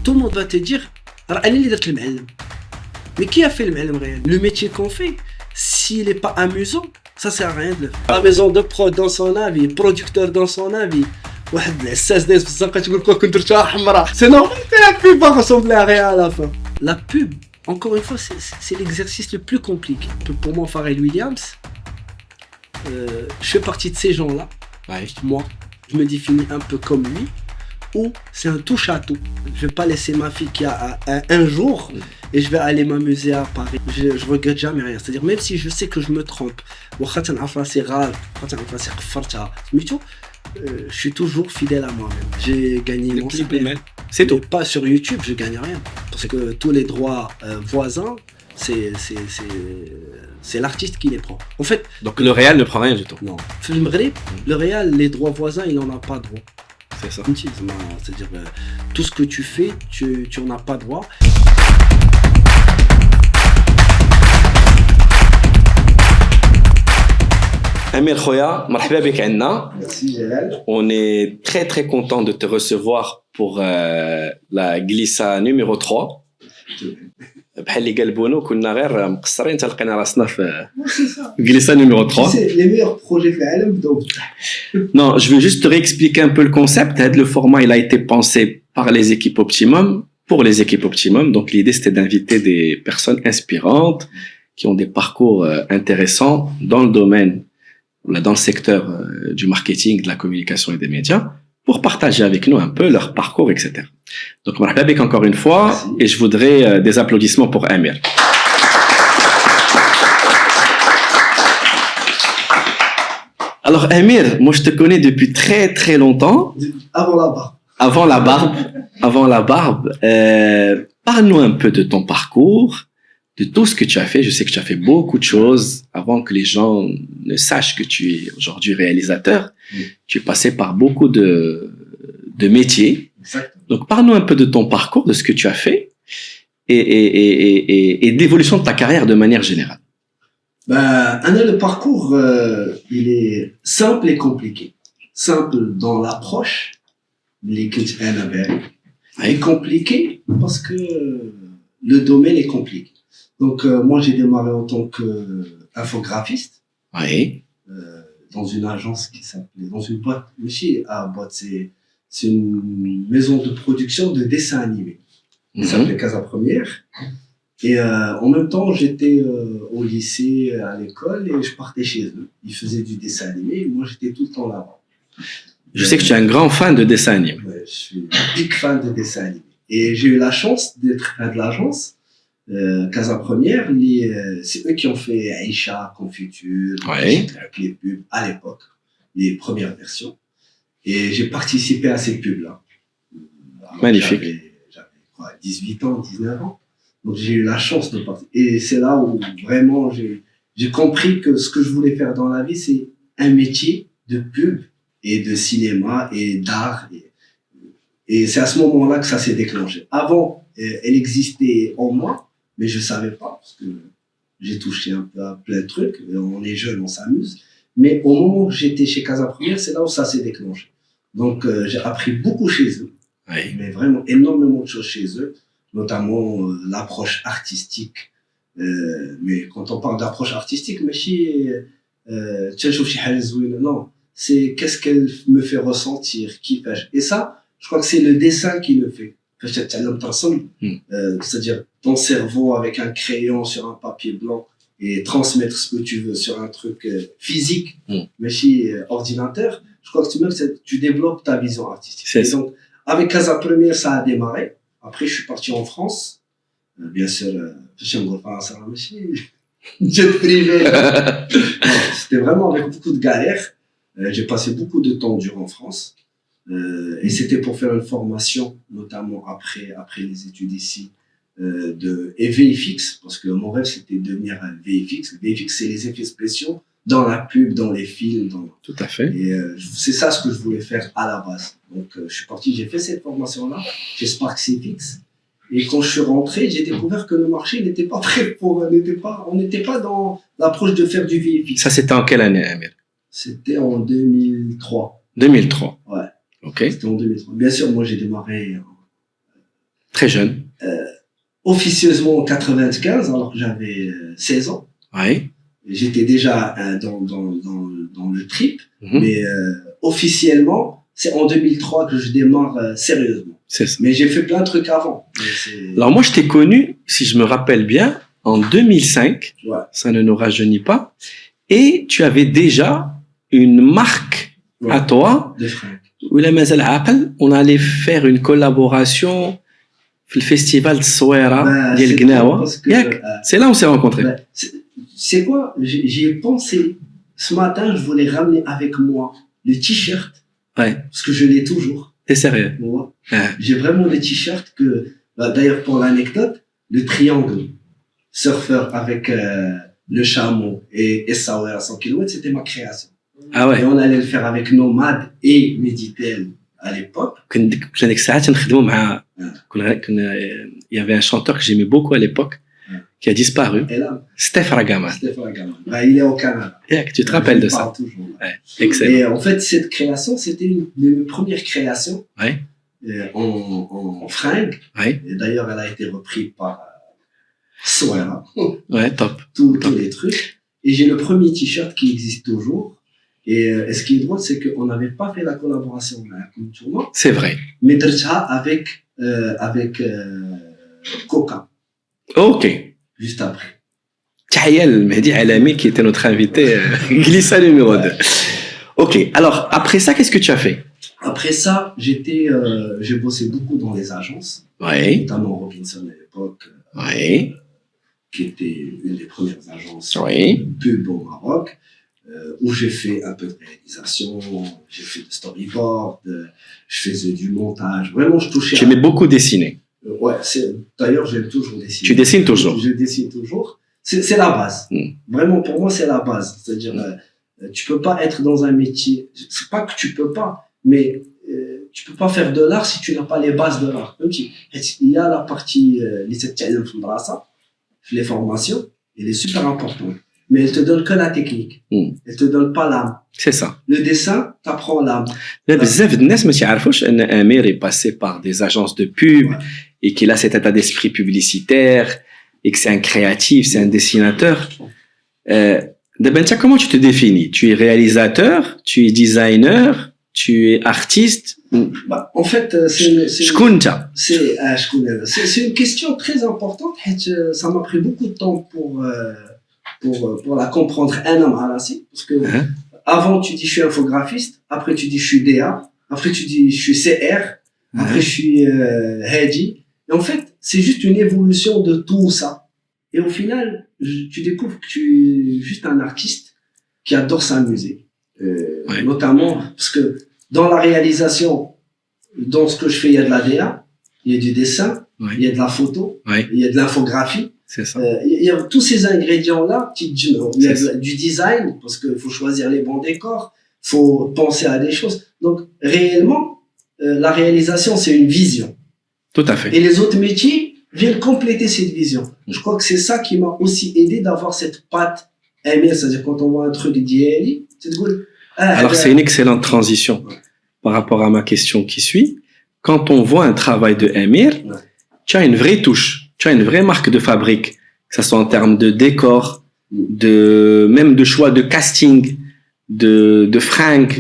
tout le monde va te dire راه انا اللي درت المعلم. Mais qui a fait le معلم réel? Le métier qu'on fait, s'il n'est pas amusant, ça sert à rien de le faire. La maison de prod dans son avis, producteur dans son avis. واحد العساس دايز في الزنقه تقول لك كنت درتها حمراء. C'est normal que la pub va ressembler à rien à la fin. La pub, encore une fois, c'est l'exercice le plus compliqué. Pour moi, Pharrell Williams, je fais partie de ces gens-là. Ouais. Moi, je me définis un peu comme lui, ou c'est un touche-à-tout. Je vais pas laisser ma fille qui a un jour et je vais aller m'amuser à Paris. Je regrette jamais rien. C'est-à-dire, même si je sais que je me trompe, je suis toujours fidèle à moi-même. J'ai gagné mon salaire. C'est tout. Pas sur YouTube, je gagne rien. Parce que tous les droits voisins, c'est l'artiste qui les prend. En fait, Donc le réel ne prend rien du tout. non. Le Maghreb, le Real, les droits voisins, il n'en a pas droit. C'est ça. C'est-à-dire, tout ce que tu fais, tu n'en as pas droit. Amir Khoya, مرحبا بك عندنا. Merci Gérald. On est très très content de te recevoir pour la glissa numéro 3. بحال اللي قال بونو كنا غير مقصرين تلقينا راسنا في glissa numéro 3. C'est les meilleurs projets في العالم donc. Non, je vais juste te réexpliquer un peu le concept. Le format, il a été pensé par les équipes Optimum, pour les équipes Optimum. Donc l'idée, c'était d'inviter des personnes inspirantes qui ont des parcours intéressants dans le domaine, dans le secteur du marketing, de la communication et des médias, pour partager avec nous un peu leur parcours, etc. Donc, marhaba bik encore une fois, et je voudrais des applaudissements pour Amir. Alors, Amir, moi je te connais depuis très très longtemps. Avant la barre. Avant la barbe. Parle-nous un peu de ton parcours, de tout ce que tu as fait. Je sais que tu as fait beaucoup de choses avant que les gens ne sachent que tu es aujourd'hui réalisateur. Tu es passé par beaucoup de métiers. Exactement. Donc, parle-nous un peu de ton parcours, de ce que tu as fait et de l'évolution de ta carrière de manière générale. Le parcours, il est simple et compliqué. Simple dans l'approche, et compliqué parce que le domaine est compliqué. Donc, moi, j'ai démarré en tant qu'infographiste. Oui. Dans une agence qui s'appelait, dans une boîte, c'est une maison de production de dessins animés. Ça s'appelait Casa Première. Et en même temps, j'étais au lycée, à l'école, et je partais chez eux. Ils faisaient du dessin animé, et moi j'étais tout le temps là-bas. Je sais que tu es un grand fan de dessin animé. Ouais, je suis un big fan de dessin animé. Et j'ai eu la chance d'être un de l'agence. Casa Première, c'est eux qui ont fait Aïcha, Confiture, Ouais. les pubs à l'époque, les premières versions. Et j'ai participé à ces pubs-là. Alors, Magnifique. J'avais quoi, 18 ans, 19 ans. Donc j'ai eu la chance de participer. Et c'est là où vraiment j'ai compris que ce que je voulais faire dans la vie, c'est un métier de pub et de cinéma et d'art. Et c'est à ce moment-là que ça s'est déclenché. Avant, elle existait en moi, mais je savais pas parce que j'ai touché un peu à plein de trucs. On est jeune, on s'amuse. Mais au moment où j'étais chez Casa Première, c'est là où ça s'est déclenché. Donc j'ai appris beaucoup chez eux, Oui. mais vraiment énormément de choses chez eux, notamment l'approche artistique. Mais quand on parle d'approche artistique, non, c'est qu'est-ce qu'elle me fait ressentir, et ça, je crois que c'est le dessin qui le fait. C'est-à-dire ton cerveau avec un crayon sur un papier blanc et transmettre ce que tu veux sur un truc physique, mais chez ordinateur, je crois que tu développes ta vision artistique. C'est Et ça. donc, avec Casa Première, ça a démarré. Après, je suis parti en France. Bien sûr, jet privé. C'était vraiment avec beaucoup de galères. J'ai passé beaucoup de temps dur en France. Et c'était pour faire une formation, notamment après les études ici, et VFX, parce que mon rêve c'était de devenir un VFX. VFX, c'est les effets spéciaux dans la pub, dans les films. Tout à fait. Et c'est ça ce que je voulais faire à la base. Donc je suis parti, j'ai fait cette formation-là chez Spark CFX. Et quand je suis rentré, j'ai découvert que le marché n'était pas prêt on n'était pas dans l'approche de faire du VFX. Ça, c'était en quelle année, Amir? C'était en 2003. 2003. Ouais. Ok. C'était en 2003. Bien sûr, moi j'ai démarré Très jeune. Officieusement en 95, alors que j'avais 16 ans. Oui. J'étais déjà dans le trip, mais officiellement, c'est en 2003 que je démarre sérieusement. C'est ça. Mais j'ai fait plein de trucs avant. Alors moi, je t'ai connu, si je me rappelle bien, en 2005. Ouais. Ça ne nous rajeunit pas. Et tu avais déjà une marque à toi. Des fringues. On allait faire une collaboration في الفيستيفال التصويره ديال القناوه ياك c'est là on s'est rencontrés. C'est quoi, j'y ai pensé ce matin, je voulais ramener avec moi le t-shirt. Ouais. Parce que je l'ai toujours. T'es sérieux? Ouais. J'ai vraiment des t-shirts que d'ailleurs pour l'anecdote, le triangle surfeur avec le chameau et Essaouer à 100 km, c'était ma création. Ah ouais. Et on allait le faire avec Nomade et Meditel à l'époque. Il y avait un chanteur que j'aimais beaucoup à l'époque qui a disparu. Steph Ragaman. Il est au Canada. Tu te rappelles de ça? Toujours. Ouais, excellent. Et en fait, cette création, c'était une de mes premières créations en fringues. Ouais. Et d'ailleurs, elle a été reprise par Soera. Ouais, top. Tous les trucs. Et j'ai le premier t-shirt qui existe toujours. Et ce qui est drôle, c'est qu'on n'avait pas fait la collaboration comme tournoi. C'est vrai. Mais déjà avec Coca. Ok. Juste après. Tahiyal Mehdi Alami qui était notre invité, glissa numéro 2. Ok. Alors, après ça, qu'est-ce que tu as fait? Après ça, j'ai bossé beaucoup dans les agences. Oui. Notamment Robinson à l'époque. Oui. Qui était une des premières agences pub au Maroc. Où j'ai fait un peu de réalisation, j'ai fait de storyboard, je faisais du montage. Vraiment, je touchais. Tu aimais beaucoup dessiner. Ouais, d'ailleurs, j'aime toujours dessiner. Tu dessines toujours. Je dessine toujours. C'est la base. Vraiment, pour moi, c'est la base. C'est-à-dire, tu peux pas être dans un métier. C'est pas que tu peux pas, mais tu peux pas faire de l'art si tu n'as pas les bases de l'art. Il y a la partie les formations, elle est super importante. Mais elle te donne que la technique. Elle te donne pas l'âme. C'est ça. Le dessin, t'apprends l'âme. بزاف de الناس ما تعرفوش ان Amir est passé par des agences de pub et qu'il a cet état d'esprit publicitaire et que c'est un créatif, c'est un dessinateur. Comment tu te définis? Tu es réalisateur, tu es designer, tu es artiste? En fait, c'est une question très importante. Ça m'a pris beaucoup de temps pour la comprendre un homme à la suite, parce que avant tu dis je suis infographiste, après tu dis je suis DA, après tu dis je suis CR, après je suis Hadi. Et en fait, c'est juste une évolution de tout ça. Et au final, tu découvres que tu es juste un artiste qui adore s'amuser. Notamment parce que dans la réalisation, dans ce que je fais, il y a de la DA, il y a du dessin, il y a de la photo, il y a de l'infographie. C'est ça. Il y a tous ces ingrédients-là, il y a du design, parce qu'il faut choisir les bons décors, il faut penser à des choses. Donc, réellement, la réalisation, c'est une vision. Tout à fait. Et les autres métiers viennent compléter cette vision. Je crois que c'est ça qui m'a aussi aidé d'avoir cette patte aimée, c'est-à-dire quand on voit un truc d'IELI, c'est de dire... Alors, c'est une excellente transition par rapport à ma question qui suit. Quand on voit un travail de Amir, tu as une vraie touche. Tu as une vraie marque de fabrique, que ce soit en termes de décor, même de choix de casting, de fringues,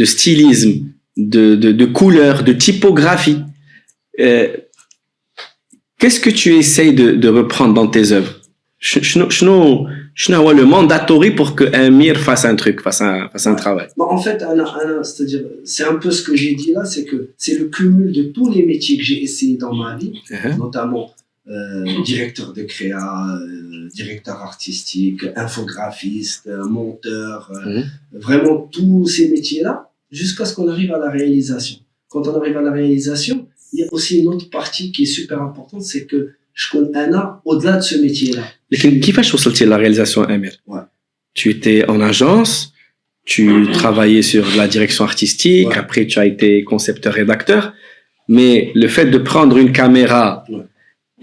de stylisme, de couleurs, de typographie. Qu'est-ce que tu essayes de reprendre dans tes œuvres? Le mandatory pour que Amir fasse un truc, fasse un travail. En fait, c'est-à-dire, c'est un peu ce que j'ai dit là, c'est que c'est le cumul de tous les métiers que j'ai essayé dans ma vie, notamment directeur de créa, directeur artistique, infographiste, monteur, vraiment tous ces métiers-là, jusqu'à ce qu'on arrive à la réalisation. Quand on arrive à la réalisation, il y a aussi une autre partie qui est super importante, c'est que je connais Anna au-delà de ce métier-là. Mais كيفاش وصلتي la réalisation, Amir? Tu étais en agence, tu travaillais sur la direction artistique, après tu as été concepteur-rédacteur, mais le fait de prendre une caméra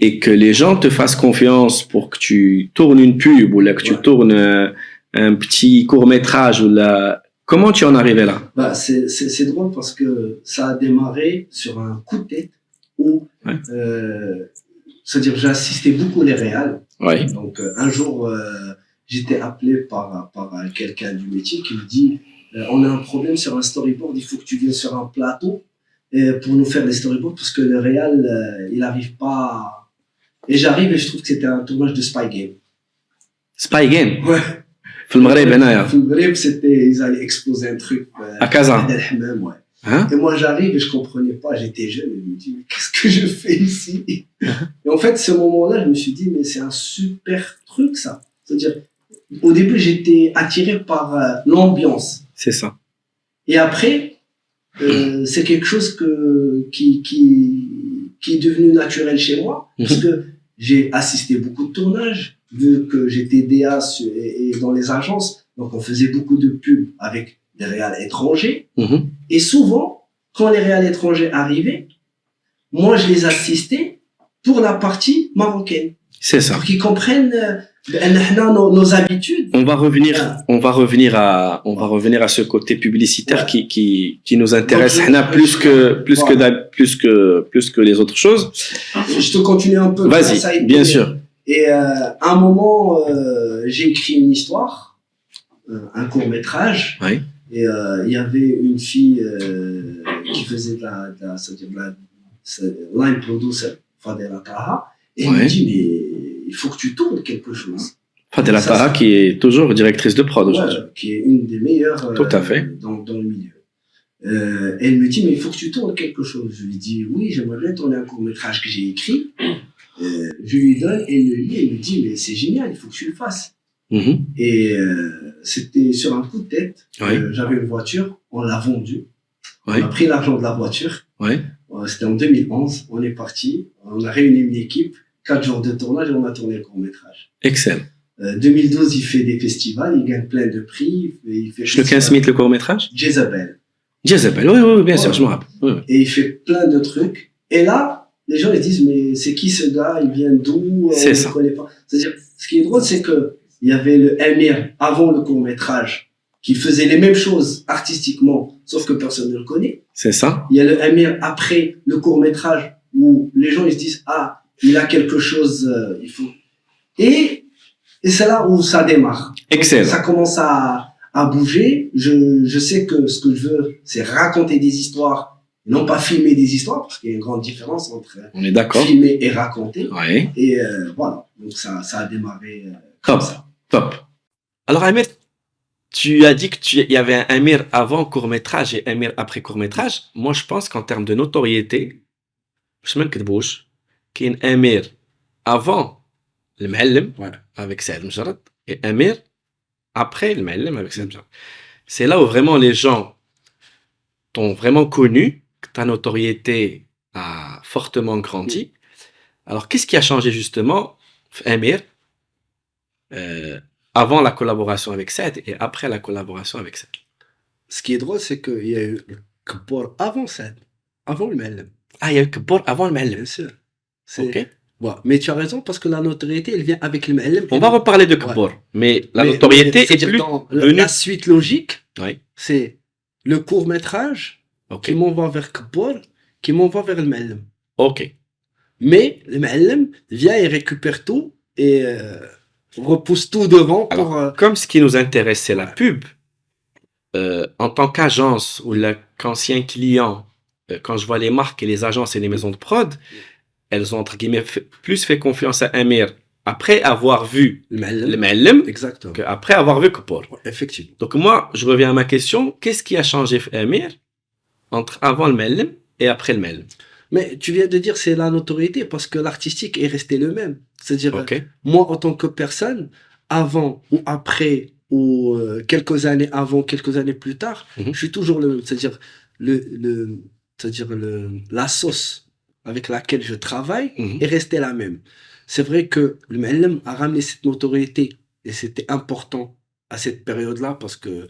et que les gens te fassent confiance pour que tu tournes une pub ou là que tu tournes un petit court-métrage ou là, comment tu en es arrivé là? C'est drôle parce que ça a démarré sur un coup de tête où, Ouais. c'est-à-dire j'assistais beaucoup les réals. Oui. Donc un jour, j'étais appelé par quelqu'un du métier qui me dit on a un problème sur un storyboard, il faut que tu viennes sur un plateau pour nous faire des storyboards parce que le réal, il n'arrive pas. Et j'arrive et je trouve que c'était un tournage de Spy Game. Spy Game. Ouais. في المغرب هنايا. في المغرب, ils allaient exploser un truc. À Kazan. Ouais. Hein? Et moi j'arrive et je comprenais pas, j'étais jeune et je me dis mais qu'est-ce que je fais ici? Et en fait ce moment-là je me suis dit mais c'est un super truc ça. C'est-à-dire au début j'étais attiré par l'ambiance. C'est ça. Et après c'est quelque chose qui est devenu naturel chez moi parce que j'ai assisté beaucoup de tournages vu que j'étais DA et dans les agences, donc on faisait beaucoup de pubs avec des réals étrangers. Et souvent, quand les réals étrangers arrivaient, moi je les assistais pour la partie marocaine. C'est ça. Pour qu'ils comprennent nos habitudes. On va revenir à ce côté publicitaire qui nous intéresse plus que les autres choses. Je te continue un peu. Vas-y, bien sûr. Et à un moment, j'ai écrit une histoire, un court-métrage. Oui. Et il y avait une fille qui faisait de la line producer, Fadela Taha. Et elle me dit, mais il faut que tu tournes quelque chose. Fadela Taha, qui est toujours directrice de prod aujourd'hui. Qui est une des meilleures Tout à fait. Dans le milieu. Elle me dit, mais il faut que tu tournes quelque chose. Je lui dis, oui, j'aimerais bien tourner un court-métrage que j'ai écrit. Je lui donne, elle le lit, elle me dit, mais c'est génial, il faut que tu le fasses. Et c'était sur un coup de tête. Oui. J'avais une voiture, on l'a vendue. Oui. On a pris l'argent de la voiture. Oui. C'était en 2011, on est parti, on a réuni une équipe, 4 jours de tournage et on a tourné le court-métrage. Excellent. 2012, il fait des festivals, il gagne plein de prix. Il fait Shloken Smith, le court-métrage? Jezebel. Jezebel, oui, bien sûr, je me rappelle. Oui. Et il fait plein de trucs. Et là, les gens ils disent, mais c'est qui ce gars? Il vient d'où? C'est ça. On ne connaît pas. C'est-à-dire, ce qui est drôle, c'est que il y avait le Emir avant le court-métrage qui faisait les mêmes choses artistiquement, sauf que personne ne le connaît. C'est ça. Il y a le Emir après le court-métrage où les gens ils se disent, ah, il a quelque chose, il faut. Et c'est là où ça démarre. Excellent. Ça commence à bouger. Je sais que ce que je veux, c'est raconter des histoires, non pas filmer des histoires, parce qu'il y a une grande différence entre On est d'accord. filmer et raconter. Oui. Et voilà, donc ça a démarré comme ça. Top. Alors Amir, tu as dit qu'il y avait un Amir avant court-métrage et Amir après court-métrage. Moi, je pense qu'en termes de notoriété, je me bouche qu'il y a un Amir avant le Ma'allem avec Saad Mjarrad et Amir après le Ma'allem avec Saad Mjarrad. C'est là où vraiment les gens t'ont vraiment connu, que ta notoriété a fortement grandi. Alors, qu'est-ce qui a changé justement, Amir, avant la collaboration avec Saad et après la collaboration avec Saad? Ce qui est drôle, c'est qu'il y a eu Kbor avant Saad, avant le Ma'allem. Ah, il y a eu Kbor avant le Ma'allem. Bien sûr. Ok. Bon, mais tu as raison parce que la notoriété, elle vient avec le Ma'allem. On va reparler de Kbor, mais la notoriété est plus venue. La suite logique, Oui. c'est le court-métrage qui m'envoie vers Kbor, qui m'envoie vers le Ma'allem. Ok. Mais le Ma'allem vient et récupère tout et repousse tout devant pour. Alors, comme ce qui nous intéresse, c'est la pub, en tant qu'agence ou qu'ancien client, quand je vois les marques et les agences et les maisons de prod, elles ont entre guillemets plus fait confiance à Amir après avoir vu le Ma'allem qu'après avoir vu Kbor. Effectivement. Donc moi, je reviens à ma question. Qu'est-ce qui a changé Amir entre avant le Ma'allem et après le Ma'allem? Mais tu viens de dire c'est la notoriété parce que l'artistique est resté le même. C'est-à-dire, moi en tant que personne, avant ou après ou quelques années avant, quelques années plus tard, je suis toujours le même. C'est-à-dire, la sauce avec laquelle je travaille est restée la même. C'est vrai que le Ma'allem a ramené cette notoriété et c'était important à cette période-là parce que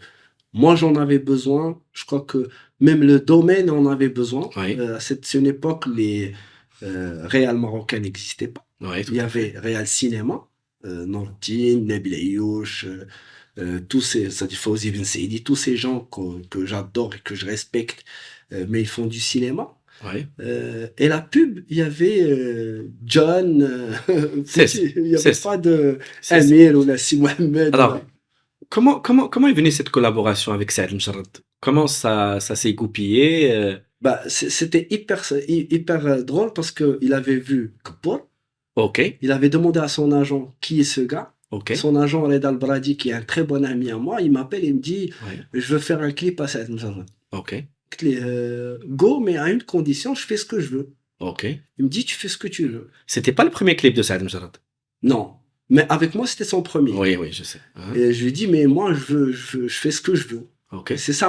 moi j'en avais besoin. Je crois que même le domaine en avait besoin. À cette époque, les réals marocains n'existaient pas. Il y avait Réal Cinéma, Nordine, Nabil Ayouch, tous ces, c'est-à-dire Fawzi Ben Saidi, tous ces gens que j'adore et que je respecte, mais ils font du cinéma. Ouais. Et la pub, il y avait John, il n'y avait pas de Amir ou Nassim Mohamed. Alors, comment est venue cette collaboration avec Saad Mjarrad? Comment ça s'est goupillé? Bah, c'était hyper drôle parce qu'il avait vu Kapoor. Ok, Il avait demandé à son agent qui est ce gars. ok. Son agent, Reda Al-Bradi, qui est un très bon ami à moi, il m'appelle et il me dit Ouais. je veux faire un clip à Saad Mjarrad. Ok, Go, mais à une condition, je fais ce que je veux. ok. Il me dit tu fais ce que tu veux. C'était pas le premier clip de Saad Mjarrad. Non. Mais avec moi, c'était son premier. Oui, oui, je sais. Hein? Et je lui dis, mais moi, je fais ce que je veux. Ok. C'est ça,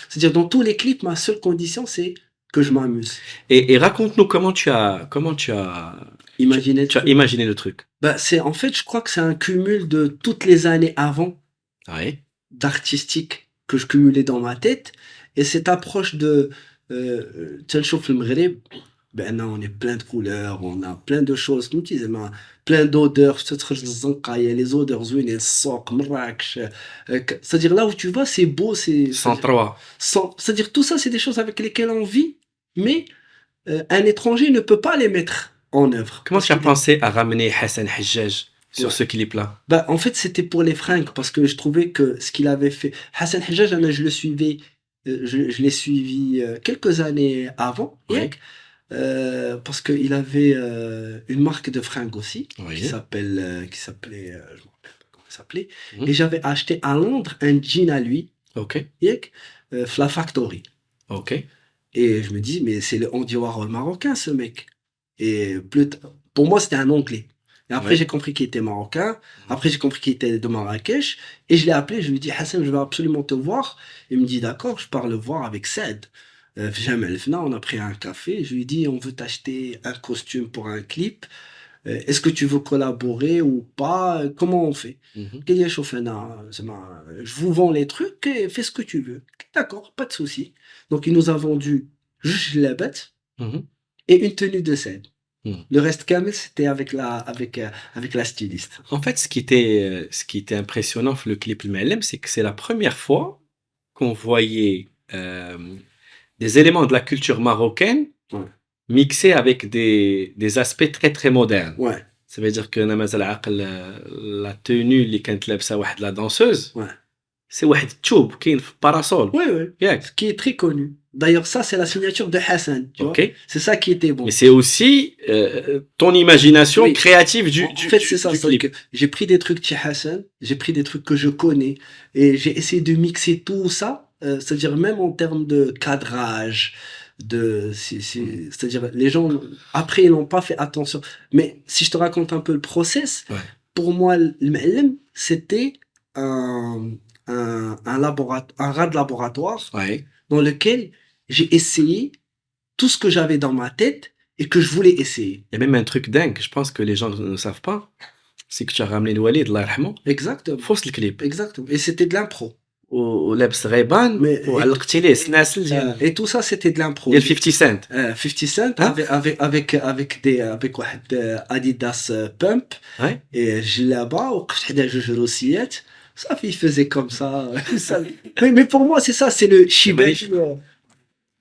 c'est-à-dire, dans tous les clips, ma seule condition, c'est que je m'amuse. Et raconte-nous comment tu as Imaginez. tu as imaginé le truc. Bah, en fait, je crois que c'est un cumul de toutes les années avant Oui. d'artistique que je cumulais dans ma tête. Et cette approche de, تنشوف المغرب, ben non, on est plein de couleurs, on a plein de choses, nous disons, plein d'odeurs, il y a les odeurs زوينين, السوق, Marrakech, c'est-à-dire là où tu vas, c'est beau, 103. c'est-à-dire tout ça, c'est des choses avec lesquelles on vit, mais un étranger ne peut pas les mettre en œuvre. Comment Parce tu as qu'il pensé à ramener Hassan Hajjaj sur Ouais. ce clip-là? Bah, en fait, c'était pour les fringues, parce que je trouvais que ce qu'il avait fait. Hassan Hajjaj, je le suivais, je l'ai suivi quelques années avant, Oui. parce qu'il avait une marque de fringues aussi, Oui. qui s'appelait, je me rappelle pas comment il s'appelait, Mhm. et j'avais acheté à Londres un jean à lui, Ok, Fla Factory. ok. Et je me dis, mais c'est le Andy Warhol marocain, ce mec. Et pour moi, c'était un Anglais. Et après, Ouais. j'ai compris qu'il était marocain. Après, j'ai compris qu'il était de Marrakech. Et je l'ai appelé, je lui ai dit, Hassan, je veux absolument te voir. Il me dit, d'accord, je pars le voir avec Saad. Jamel El Fna, on a pris un café. Je lui ai dit, on veut t'acheter un costume pour un clip. Est-ce que tu veux collaborer ou pas? Comment on fait? Mhm. Il dit, chauffe, je vous vends les trucs et fais ce que tu veux. D'accord, pas de souci. Donc, il nous a vendu juste la bête Mhm. et une tenue de scène. Mhm. Le reste Kamel, c'était avec la styliste. En fait, ce qui était impressionnant dans le clip MLM, c'est que c'est la première fois qu'on voyait des éléments de la culture marocaine Ouais. mixés avec des aspects très très modernes. Ouais, Ça veut dire que Namaz al-Aql, la tenue اللي كانت لابسها واحد la danseuse, ouais. c'est واحد تشوب كاين في parasol. Oui, oui. ياك. Ce qui est très connu. D'ailleurs, ça, c'est la signature de Hassan. Tu vois? Ok. C'est ça qui était bon. Mais c'est aussi ton imagination Oui. créative du En fait, c'est ça. du C'est clip. que j'ai pris des trucs de chez Hassan, j'ai pris des trucs que je connais, et j'ai essayé de mixer tout ça, c'est-à-dire même en termes de cadrage, c'est-à-dire les gens, après, ils n'ont pas fait attention. Mais si je te raconte un peu le process, Ouais. pour moi, le MLM, c'était un rat de laboratoire Ouais. dans lequel j'ai essayé tout ce que j'avais dans ma tête et que je voulais essayer. Il y a même un truc dingue, je pense que les gens ne savent pas, c'est que tu as ramené le Walid, Allah yarhamou, Exactement. fausse le clip. Exactement. Et c'était de l'impro. ولابس غيبان Mais- وعلقتي ليه سناسل ديال Et tout ça, c'était de l'impro. 50 Cent. 50 Cent Hein? avec واحد Adidas Pump Ouais. et جلابة وقفت حدا جوج روسيات. Ça, il faisait comme ça. Mais pour moi, c'est ça, c'est le Shibani. magnifique.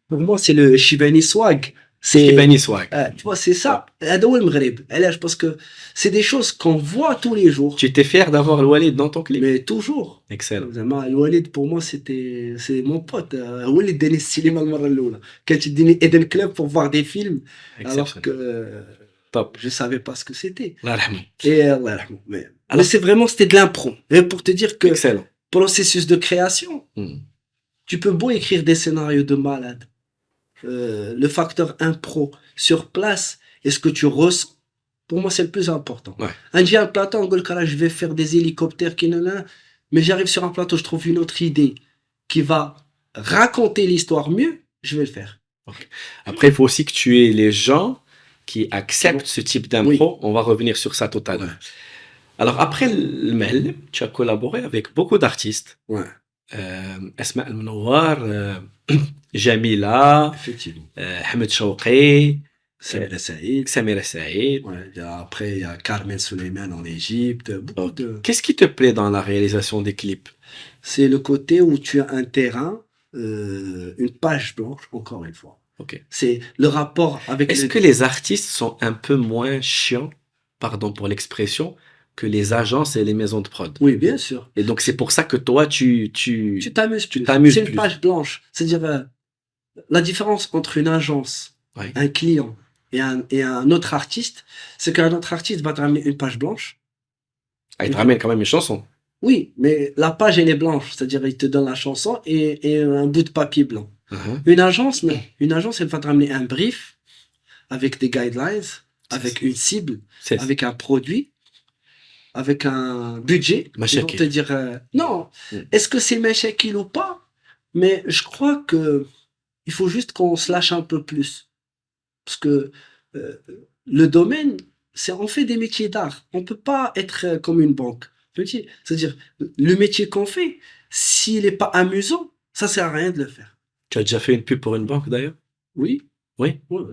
Pour moi, c'est le Shibani swag. C'est, Shibani swag. tu vois, c'est ça. هذا هو المغرب. علاش parce que c'est des choses qu'on voit tous les jours. Tu étais fier d'avoir le Walid dans ton clip. Mais toujours. Excellent. زعما الوالد pour moi c'est mon pote. هو اللي اداني السينما المره الاولى. كانت تديني Eden Club pour voir des films alors Exceptionnel. que Top. je savais pas ce que c'était. Allah yarhamou. Et Allah yarhamou. Mais Alors- c'est vraiment, c'était de l'impro. Et pour te dire que Excellent. processus de création, Hmm. tu peux beau écrire des scénarios de malade. Le facteur impro sur place, est-ce que tu ressens? Pour moi, c'est le plus important. Ouais. Un dia, un plateau, on dit que je vais faire des hélicoptères, mais j'arrive sur un plateau, je trouve une autre idée qui va raconter l'histoire mieux, je vais le faire. Après, il faut aussi que tu aies les gens qui acceptent ce type d'impro. On va revenir sur ça tout à l'heure. Alors, après le mail, tu as collaboré avec beaucoup d'artistes. Ouais, Asma Al-Munawar, Jamila, effectivement. Ahmed Shawqi, Samira Saïd. Samira Saïd. Ouais, après, il y a Carmen Suleiman en Égypte. Beaucoup de... Qu'est-ce qui te plaît dans la réalisation des clips? C'est le côté où tu as un terrain, une page blanche, encore une fois. Ok. C'est le rapport avec Est-ce que les artistes sont un peu moins chiants, pardon pour l'expression, que les agences et les maisons de prod? Oui, bien sûr. Et donc, c'est pour ça que toi, Tu t'amuses plus. t'amuses C'est une plus. page blanche. C'est-à-dire, la différence entre une agence, Ouais. un client et un autre artiste, c'est qu'un autre artiste va te ramener une page blanche. Ah, ils te ramènent quand même une chanson. Oui, mais la page, elle est blanche. C'est-à-dire, il te donne la chanson et un bout de papier blanc. Uh-huh. Une agence, non. Une agence, elle va te ramener un brief avec des guidelines, avec une cible, C'est avec un produit, avec un budget. Ils vont Machakil. te dire, non, Mm. est-ce que c'est Machakil ou pas? Mais je crois que il faut juste qu'on se lâche un peu plus. Parce que euh, le domaine, on fait des métiers d'art. On peut pas être comme une banque. C'est-à-dire, le métier qu'on fait, s'il n'est pas amusant, ça sert à rien de le faire. Tu as déjà fait une pub pour une banque d'ailleurs? Oui. Oui. Oui.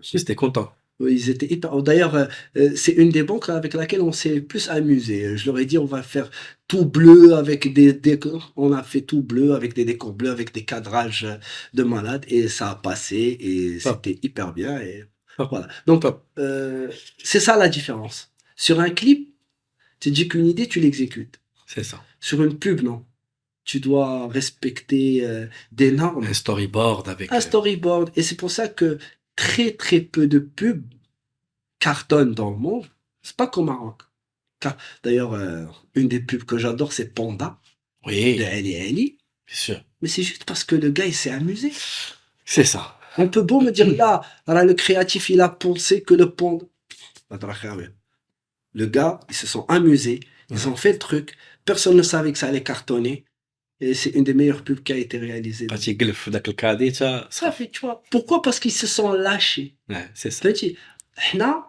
J'étais content. Oui, ils étaient hyper. D'ailleurs, c'est une des banques avec laquelle on s'est plus amusé. Je leur ai dit, on va faire tout bleu avec des décors. On a fait tout bleu avec des décors bleus, avec des cadrages de malade, et ça a passé et Top. c'était hyper bien. Et Top. voilà. Donc, Top. c'est ça la différence. Sur un clip, tu dis qu'une idée, tu l'exécutes. C'est ça. Sur une pub, non. Tu dois respecter des normes. Un storyboard avec. Un storyboard. Et c'est pour ça que très très peu de pubs cartonnent dans le monde. C'est pas comme Maroc. D'ailleurs, une des pubs que j'adore, c'est Panda Oui, de Ali Ali. bien sûr. Mais c'est juste parce que le gars, il s'est amusé. C'est ça. On peut beau me dire là, le créatif, il a pensé que le panda. Le gars, ils se sont amusés. Ils ont fait le truc. Personne ne savait que ça allait cartonner. Et c'est une des meilleures pubs qui a été réalisée. Quand il في ذاك الكادي Ça fait, tu vois. Pourquoi? Parce qu'ils se sont lâchés. Ouais, c'est ça. Petit. Non,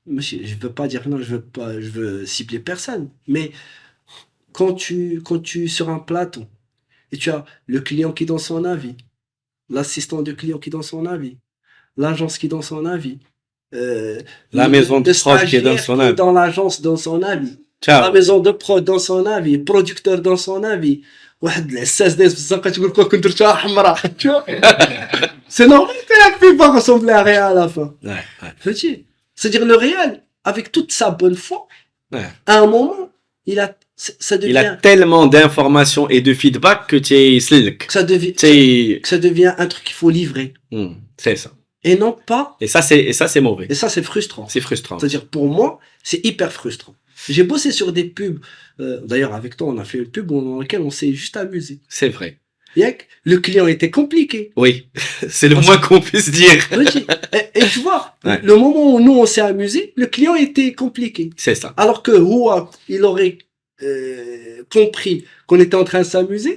je veux pas dire non, je veux cibler personne. Mais quand tu sur un plateau et tu as le client qui donne son avis, l'assistant du client qui donne son avis, l'agence qui donne son avis, La maison de prod qui donne son avis. dans l'agence donne son avis, la Ciao. maison de prod dans son avis, producteur dans son avis. واحد العساس دايز في الزنقه تقول لك كنت درتها حمراء. C'est normal que la pub va ressembler à rien à la fin. Ouais, ouais. Petit. C'est-à-dire le réel, avec toute sa bonne foi, Ouais. à un moment, ça Il a devient, tellement d'informations et de feedback que tu es slick. que ça devient un truc qu'il faut livrer. C'est ça. Et non pas, Et ça, c'est mauvais. et ça c'est frustrant. C'est frustrant. C'est-à-dire pour moi, c'est hyper frustrant. J'ai bossé sur des pubs, d'ailleurs avec toi on a fait une pub dans laquelle on s'est juste amusé. C'est vrai. Yak, le client était compliqué. Oui. C'est le moins qu'on puisse dire. Petit. Et tu vois, Ouais. le moment où nous on s'est amusé, le client était compliqué. C'est ça. Alors que Houa, il aurait compris qu'on était en train de s'amuser.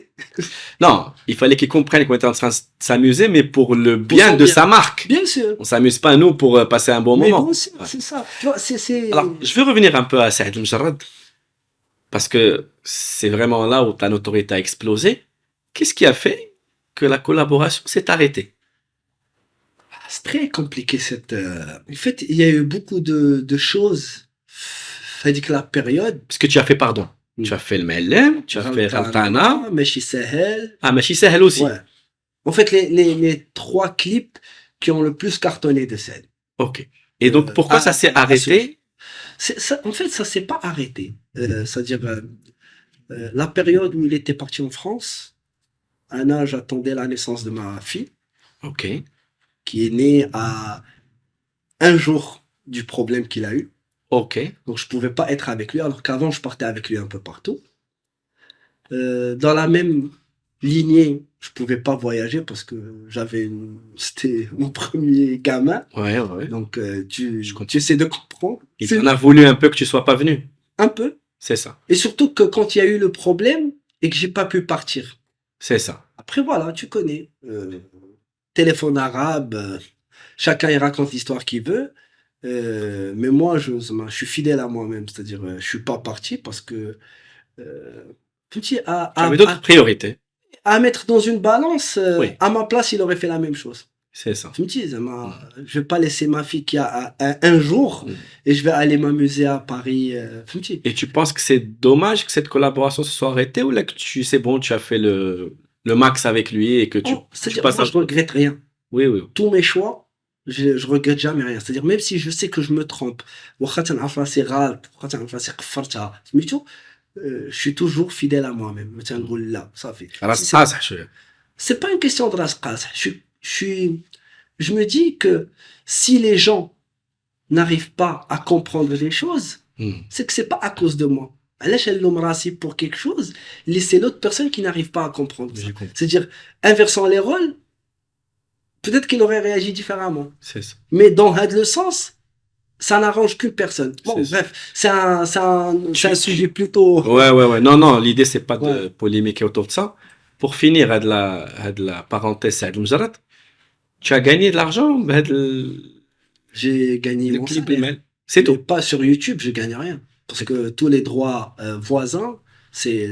Non, il fallait qu'ils comprennent qu'on était en train de s'amuser, mais pour le bien son de bien. sa marque. Bien sûr. On s'amuse pas, nous, pour passer un bon Mais moment. bon, c'est ça. Tu vois, c'est... Alors, je veux revenir un peu à Saïd El-Mjarrad, parce que c'est vraiment là où ta notoriété a explosé. Qu'est-ce qui a fait que la collaboration s'est arrêtée? C'est très compliqué cette... En fait, il y a eu beaucoup de choses. C'est-à-dire que la période... Parce que tu as fait, pardon, tu as fait le MLM, tu as fait Raltana, Meshi Sahel. Machi Sahel aussi. Ouais. En fait, les 3 clips qui ont le plus cartonné de scène. Ok. Et donc, pourquoi ça s'est arrêté? En fait, ça s'est pas arrêté. C'est-à-dire, la période où il était parti en France, j'attendais la naissance de ma fille, Ok. qui est née à un jour du problème qu'il a eu. Ok. Donc, je pouvais pas être avec lui, alors qu'avant, je partais avec lui un peu partout. Dans la même lignée, je pouvais pas voyager parce que c'était mon premier gamin. Ouais, ouais. Donc, tu essaies de comprendre. Il en a voulu un peu que tu sois pas venu. Un peu. C'est ça. Et surtout que quand il y a eu le problème et que j'ai pas pu partir. C'est ça. Après, voilà, tu connais. Téléphone arabe, chacun il raconte l'histoire qu'il veut. Mais moi, je suis fidèle à moi-même. C'est-à-dire, je suis pas parti parce que... petit J'avais d'autres priorités. à mettre dans une balance, Oui. à ma place, il aurait fait la même chose. C'est ça. Tu me dis, je vais pas laisser ma fille qui a un jour et je vais aller m'amuser à Paris. Tu me dis. Et tu penses que c'est dommage que cette collaboration se soit arrêtée ou là que c'est bon, tu as fait le max avec lui et que tu C'est-à-dire, passes moi, un je regrette rien. Oui, oui. Tous mes choix, je regrette jamais rien. C'est-à-dire, même si je sais que je me trompe, واخا تنعرف راسي غلط، واخا تنعرف راسي قفرتها، سميتو، je suis toujours fidèle à moi-même. ما تنقول لا صافي. راس قاصح شويه. C'est pas une question de race قاصح. Je me dis que si les gens n'arrivent pas à comprendre les choses, c'est que c'est pas à cause de moi. علاش نلوم راسي pour quelque chose, c'est l'autre personne qui n'arrive pas à comprendre ça. J'ai compris. C'est-à-dire, inversant les rôles, peut-être qu'il aurait réagi différemment. C'est ça. Mais dans le sens, ça n'arrange qu'une personne. Bon, C'est bref, c'est un sujet plutôt... Ouais. Non, l'idée, c'est pas de Ouais. polémiquer autour de ça. Pour finir, de la parenthèse, Saïd Moujarat, tu as gagné de l'argent, J'ai gagné le mon clip salaire. email. C'est Mais tout. pas sur YouTube, je gagne rien. Parce que tous les droits voisins, c'est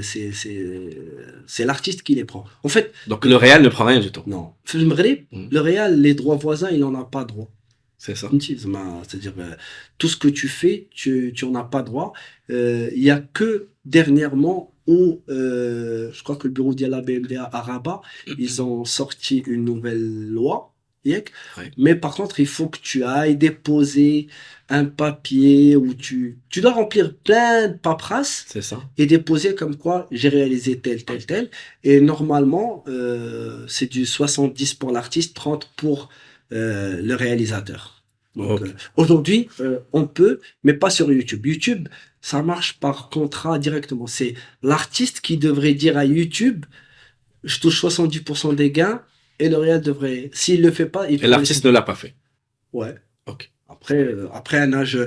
l'artiste qui les prend. En fait, Donc, le réel ne prend rien du tout. non. Le Maghreb, le Real, les droits voisins, il n'en a pas droit. C'est ça. C'est-à-dire, tout ce que tu fais, tu en as pas droit. Il y a que dernièrement où, je crois que le bureau de la BMDA à Rabat, ils ont sorti une nouvelle loi. Ouais. Mais par contre, il faut que tu ailles déposer un papier où tu dois remplir plein de paperasses C'est ça. et déposer comme quoi j'ai réalisé tel. Et normalement, c'est du 70 pour l'artiste, 30 pour le réalisateur. Donc, Ok. aujourd'hui, on peut, mais pas sur YouTube. YouTube, ça marche par contrat directement. C'est l'artiste qui devrait dire à YouTube, je touche 70% des gains, et le réel devrait, s'il le fait pas, il Et faut l'artiste ne l'a pas fait. Ouais. Ok. Après un âge,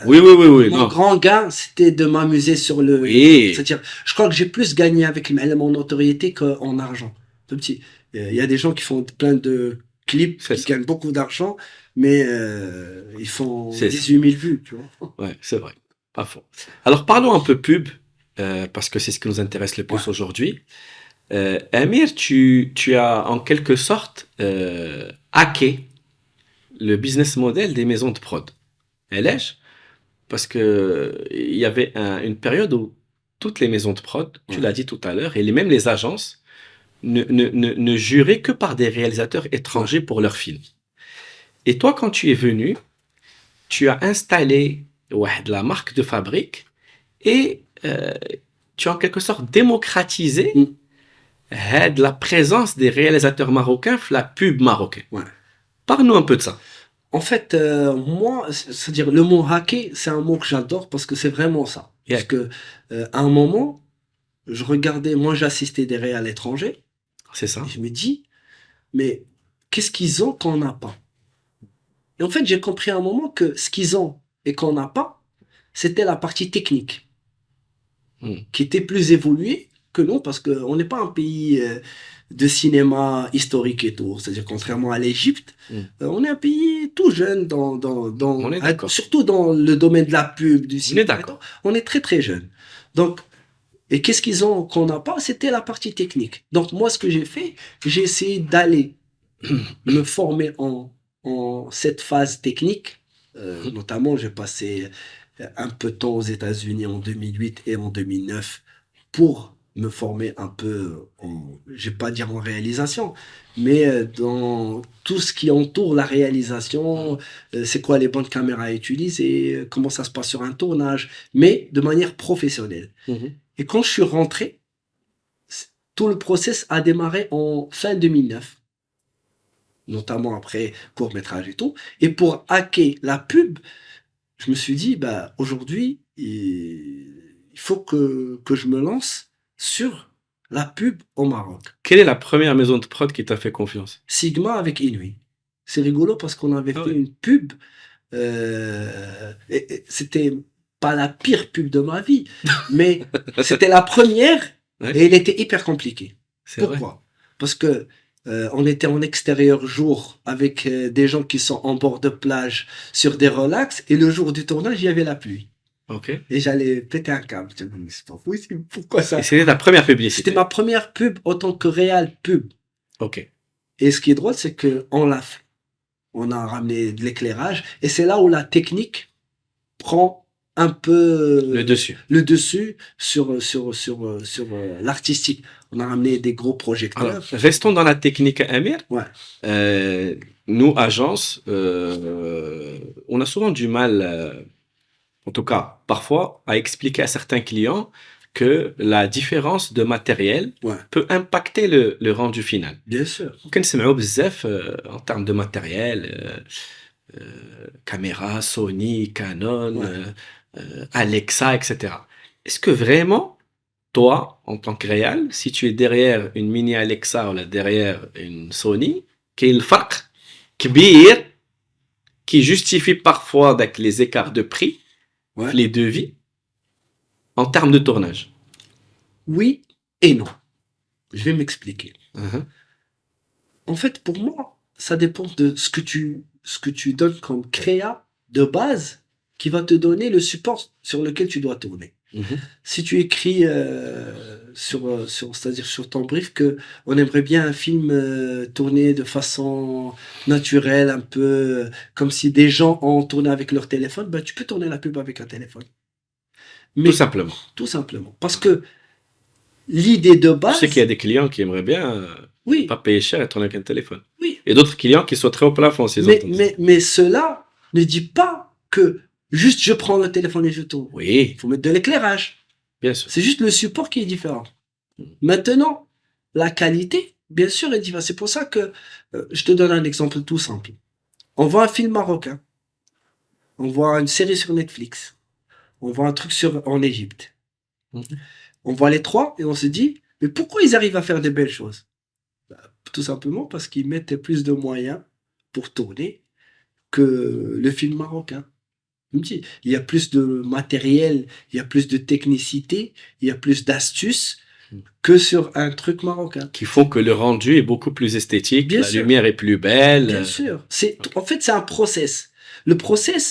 Oui, mon non. grand gain, c'était de m'amuser sur le. Oui. C'est-à-dire, je crois que j'ai plus gagné avec mon notoriété qu'en argent. Tout petit. Il y a des gens qui font plein de clips, C'est qui ça. gagnent beaucoup d'argent, mais ils font C'est 18 000 vues, tu vois. Ouais, c'est vrai. Pas faux. Alors, parlons un peu pub, parce que c'est ce qui nous intéresse le plus Ouais. aujourd'hui. Amir, tu as en quelque sorte hacké le business model des maisons de prod. Est-ce parce que il y avait une période où toutes les maisons de prod, tu Ouais. l'as dit tout à l'heure, et même les agences ne juraient que par des réalisateurs étrangers pour leurs films. Et toi, quand tu es venu, tu as installé la marque de fabrique et tu as en quelque sorte démocratisé la présence des réalisateurs marocains, la pub marocaine. Ouais. Parle-nous un peu de ça. En fait, moi, c'est-à-dire le mot hacker, c'est un mot que j'adore parce que c'est vraiment ça. Yeah. Parce que à un moment, je regardais, moi j'assistais des réals étrangers, C'est ça. et je me dis, mais qu'est-ce qu'ils ont qu'on n'a pas? Et en fait, j'ai compris à un moment que ce qu'ils ont et qu'on n'a pas, c'était la partie technique, qui était plus évoluée que nous, parce qu'on n'est pas un pays de cinéma historique et tout. C'est-à-dire, contrairement à l'Égypte, on est un pays tout jeune, On est d'accord. surtout dans le domaine de la pub, du On cinéma. est d'accord. On est très très jeune. Donc, et qu'est-ce qu'ils ont qu'on n'a pas? C'était la partie technique. Donc, moi, ce que j'ai fait, j'ai essayé d'aller me former en cette phase technique. Notamment, j'ai passé un peu de temps aux États-Unis en 2008 et en 2009 pour me former un peu, je vais pas dire en réalisation, mais dans tout ce qui entoure la réalisation, c'est quoi les bonnes caméras à utiliser, comment ça se passe sur un tournage, mais de manière professionnelle. Et quand je suis rentré, tout le process a démarré en fin 2009, notamment après court-métrage et tout. Et pour hacker la pub, je me suis dit, bah, aujourd'hui, il faut que je me lance sur la pub au Maroc. Quelle est la première maison de prod qui t'a fait confiance? Sigma avec Inouï. C'est rigolo parce qu'on avait fait une pub. Et c'était pas la pire pub de ma vie, mais c'était la première et elle était hyper compliquée. Pourquoi? Parce que on était en extérieur jour avec des gens qui sont en bord de plage sur des relax et le jour du tournage, il y avait la pluie. Okay. Et j'allais péter un câble. Je me dis, c'est pas possible. Pourquoi ça? Et c'était ta première publicité? C'était ma première pub en tant que réal pub. Ok. Et ce qui est drôle, c'est qu'on l'a fait. On a ramené de l'éclairage. Et c'est là où la technique prend un peu Le dessus. le dessus sur l'artistique. On a ramené des gros projecteurs. Alors, restons dans la technique, Amir. Ouais. Nous, agence, on a souvent du mal, en tout cas, parfois, à expliquer à certains clients que la différence de matériel Ouais. peut impacter le rendu final. Bien sûr. كنسمعوا بزاف en termes de matériel, caméra, Sony, Canon, Ouais. Alexa, etc. Est-ce que vraiment, toi, en tant que réal, si tu es derrière une mini Alexa ou là, derrière une Sony, qu'il y a le فرق كبير qui justifie parfois avec les écarts de prix, Ouais. les devis, en termes de tournage? Oui et non. Je vais m'expliquer. Uh-huh. En fait, pour moi, ça dépend de ce que tu donnes comme créa de base qui va te donner le support sur lequel tu dois tourner. Mhm. Si tu écris c'est-à-dire sur ton brief que on aimerait bien un film tourné de façon naturelle, un peu comme si des gens ont tourné avec leur téléphone, ben tu peux tourner la pub avec un téléphone. Mais Tout simplement. tout simplement. Parce que l'idée de Je base, sais qu'il y a des clients qui aimeraient bien oui, pas payer cher et tourner avec un téléphone. oui. Et d'autres clients qui sauteraient au plafond s'ils entendent ça. Mais cela ne dit pas que juste je prends le téléphone et je tourne. Oui, Il faut mettre de l'éclairage. bien sûr. C'est juste le support qui est différent. Maintenant, la qualité, bien sûr, est différente. C'est pour ça que je te donne un exemple tout simple. On voit un film marocain. On voit une série sur Netflix. On voit un truc en Égypte. Mhm. On voit les trois et on se dit, mais pourquoi ils arrivent à faire des belles choses? Tout simplement parce qu'ils mettent plus de moyens pour tourner que le film marocain. Il y a plus de matériel, il y a plus de technicité, il y a plus d'astuces que sur un truc marocain. Qui font que le rendu est beaucoup plus esthétique, Bien la sûr. lumière est plus belle. Bien sûr. En fait, c'est un process. Le process,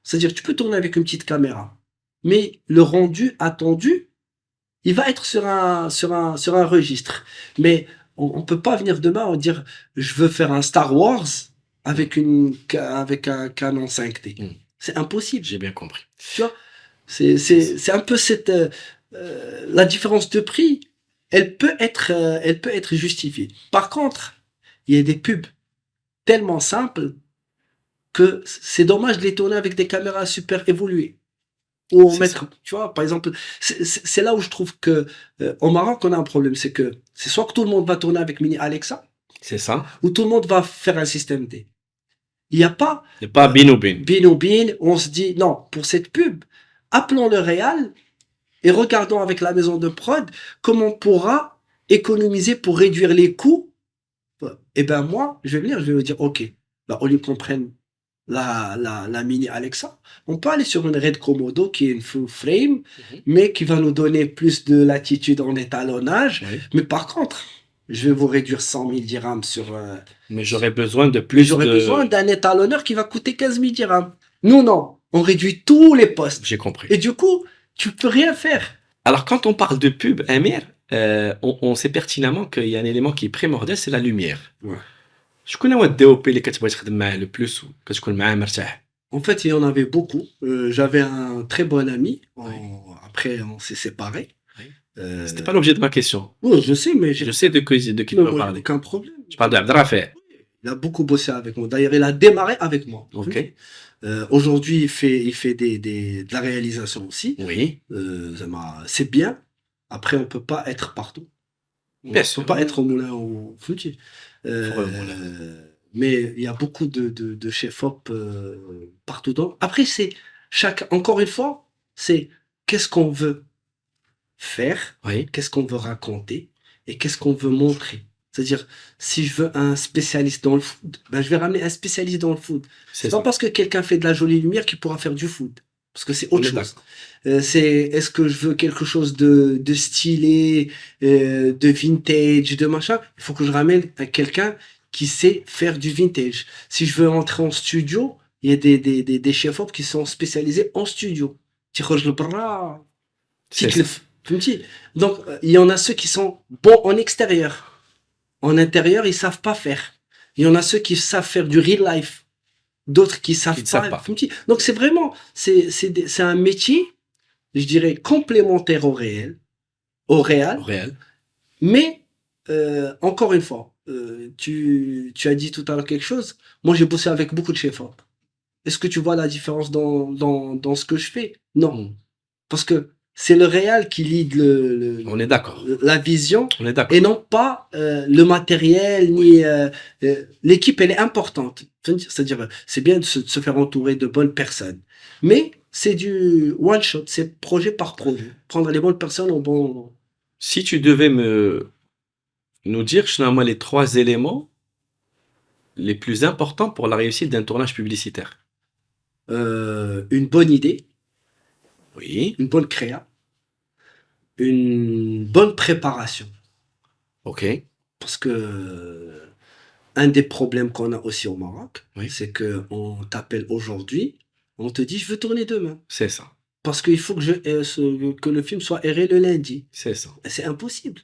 c'est-à-dire que tu peux tourner avec une petite caméra, mais le rendu attendu, il va être sur un registre. Mais on peut pas venir demain et dire je veux faire un Star Wars avec un Canon 5D. Mm. C'est impossible. J'ai bien compris. Tu vois, c'est un peu la différence de prix. Elle peut être justifiée. Par contre, il y a des pubs tellement simples que c'est dommage de les tourner avec des caméras super évoluées. Ou C'est mettre, tu vois, par exemple, c'est là où je trouve que au Maroc on a un problème, c'est que c'est soit que tout le monde va tourner avec mini Alexa, C'est ça. ou tout le monde va faire un système D. Il n'y a pas Et pas bin ou bin. bin ou bin, où on se dit non, pour cette pub, appelons le réal et regardons avec la maison de prod comment on pourra économiser pour réduire les coûts. Et ben moi, je vais venir, je vais me dire ok, bah, au lieu qu'on prenne la mini Alexa, on peut aller sur une Red Komodo qui est une full frame, mais qui va nous donner plus de latitude en étalonnage. Oui. Mais par contre, je vais vous réduire 100 000 dirhams sur... Mais j'aurais besoin de mais plus j'aurais de... besoin d'un étalonneur qui va coûter 15 000 dirhams. Nous, non. On réduit tous les postes. J'ai compris. Et du coup, tu peux rien faire. Alors, quand on parle de pub, Amir, on sait pertinemment qu'il y a un élément qui est primordial, c'est la lumière. Ouais. شكون هو الدي او بي اللي كتبغي تخدم معاه le plus وكتكون معاه مرتاح؟ En fait, il y en avait beaucoup. J'avais un très bon ami. Oui. Après, on s'est séparés. Oui. Euh, C'était pas l'objet de ma question. oui, je sais, mais Je sais de qui tu mais peux moi, parler. aucun problème. Je parle d'Abdrafé. Il a beaucoup bossé avec moi. D'ailleurs, il a démarré avec moi. Ok. Aujourd'hui, il fait de la réalisation aussi. Oui. C'est bien. Après, on peut pas être partout. On Bien peut sûr. pas être au moulin au foutier. Mais il y a beaucoup de chefs-op partout dans. Après, encore une fois, c'est qu'est-ce qu'on veut faire, Oui. qu'est-ce qu'on veut raconter et qu'est-ce qu'on veut montrer. C'est-à-dire, si je veux un spécialiste dans le food, ben je vais ramener un spécialiste dans le food. C'est pas parce que quelqu'un fait de la jolie lumière qu'il pourra faire du food. Parce que c'est autre chose. Est-ce que je veux quelque chose de stylé, de vintage, de machin? Il faut que je ramène quelqu'un qui sait faire du vintage. Si je veux entrer en studio, il y a des chefs-op qui sont spécialisés en studio. Donc, il y en a ceux qui sont bons en extérieur. En intérieur, ils savent pas faire. Il y en a ceux qui savent faire du real life. d'autres qui savent Qui ne savent pas. فهمتي. Donc c'est vraiment, c'est un métier, je dirais, complémentaire au réel, au réel, Au réel. mais encore une fois, tu as dit tout à l'heure quelque chose. Moi, j'ai bossé avec beaucoup de chefs. Est-ce que tu vois la différence dans ce que je fais? Non. Mm. Parce que c'est le réel qui lead On est d'accord. la vision On est d'accord. et non pas le matériel ni l'équipe. Elle est importante. C'est-à-dire, c'est bien de se faire entourer de bonnes personnes. Mais c'est du one shot, c'est projet par projet. Prendre les bonnes personnes au bon moment. Si tu devais nous dire finalement les 3 éléments les plus importants pour la réussite d'un tournage publicitaire. Une bonne idée, Oui. une bonne créa, une bonne préparation. Ok. Parce que un des problèmes qu'on a aussi au Maroc, Oui. c'est qu'on t'appelle aujourd'hui, on te dit je veux tourner demain. C'est ça. Parce qu'il faut que le film soit erré le lundi. C'est ça. Et c'est impossible.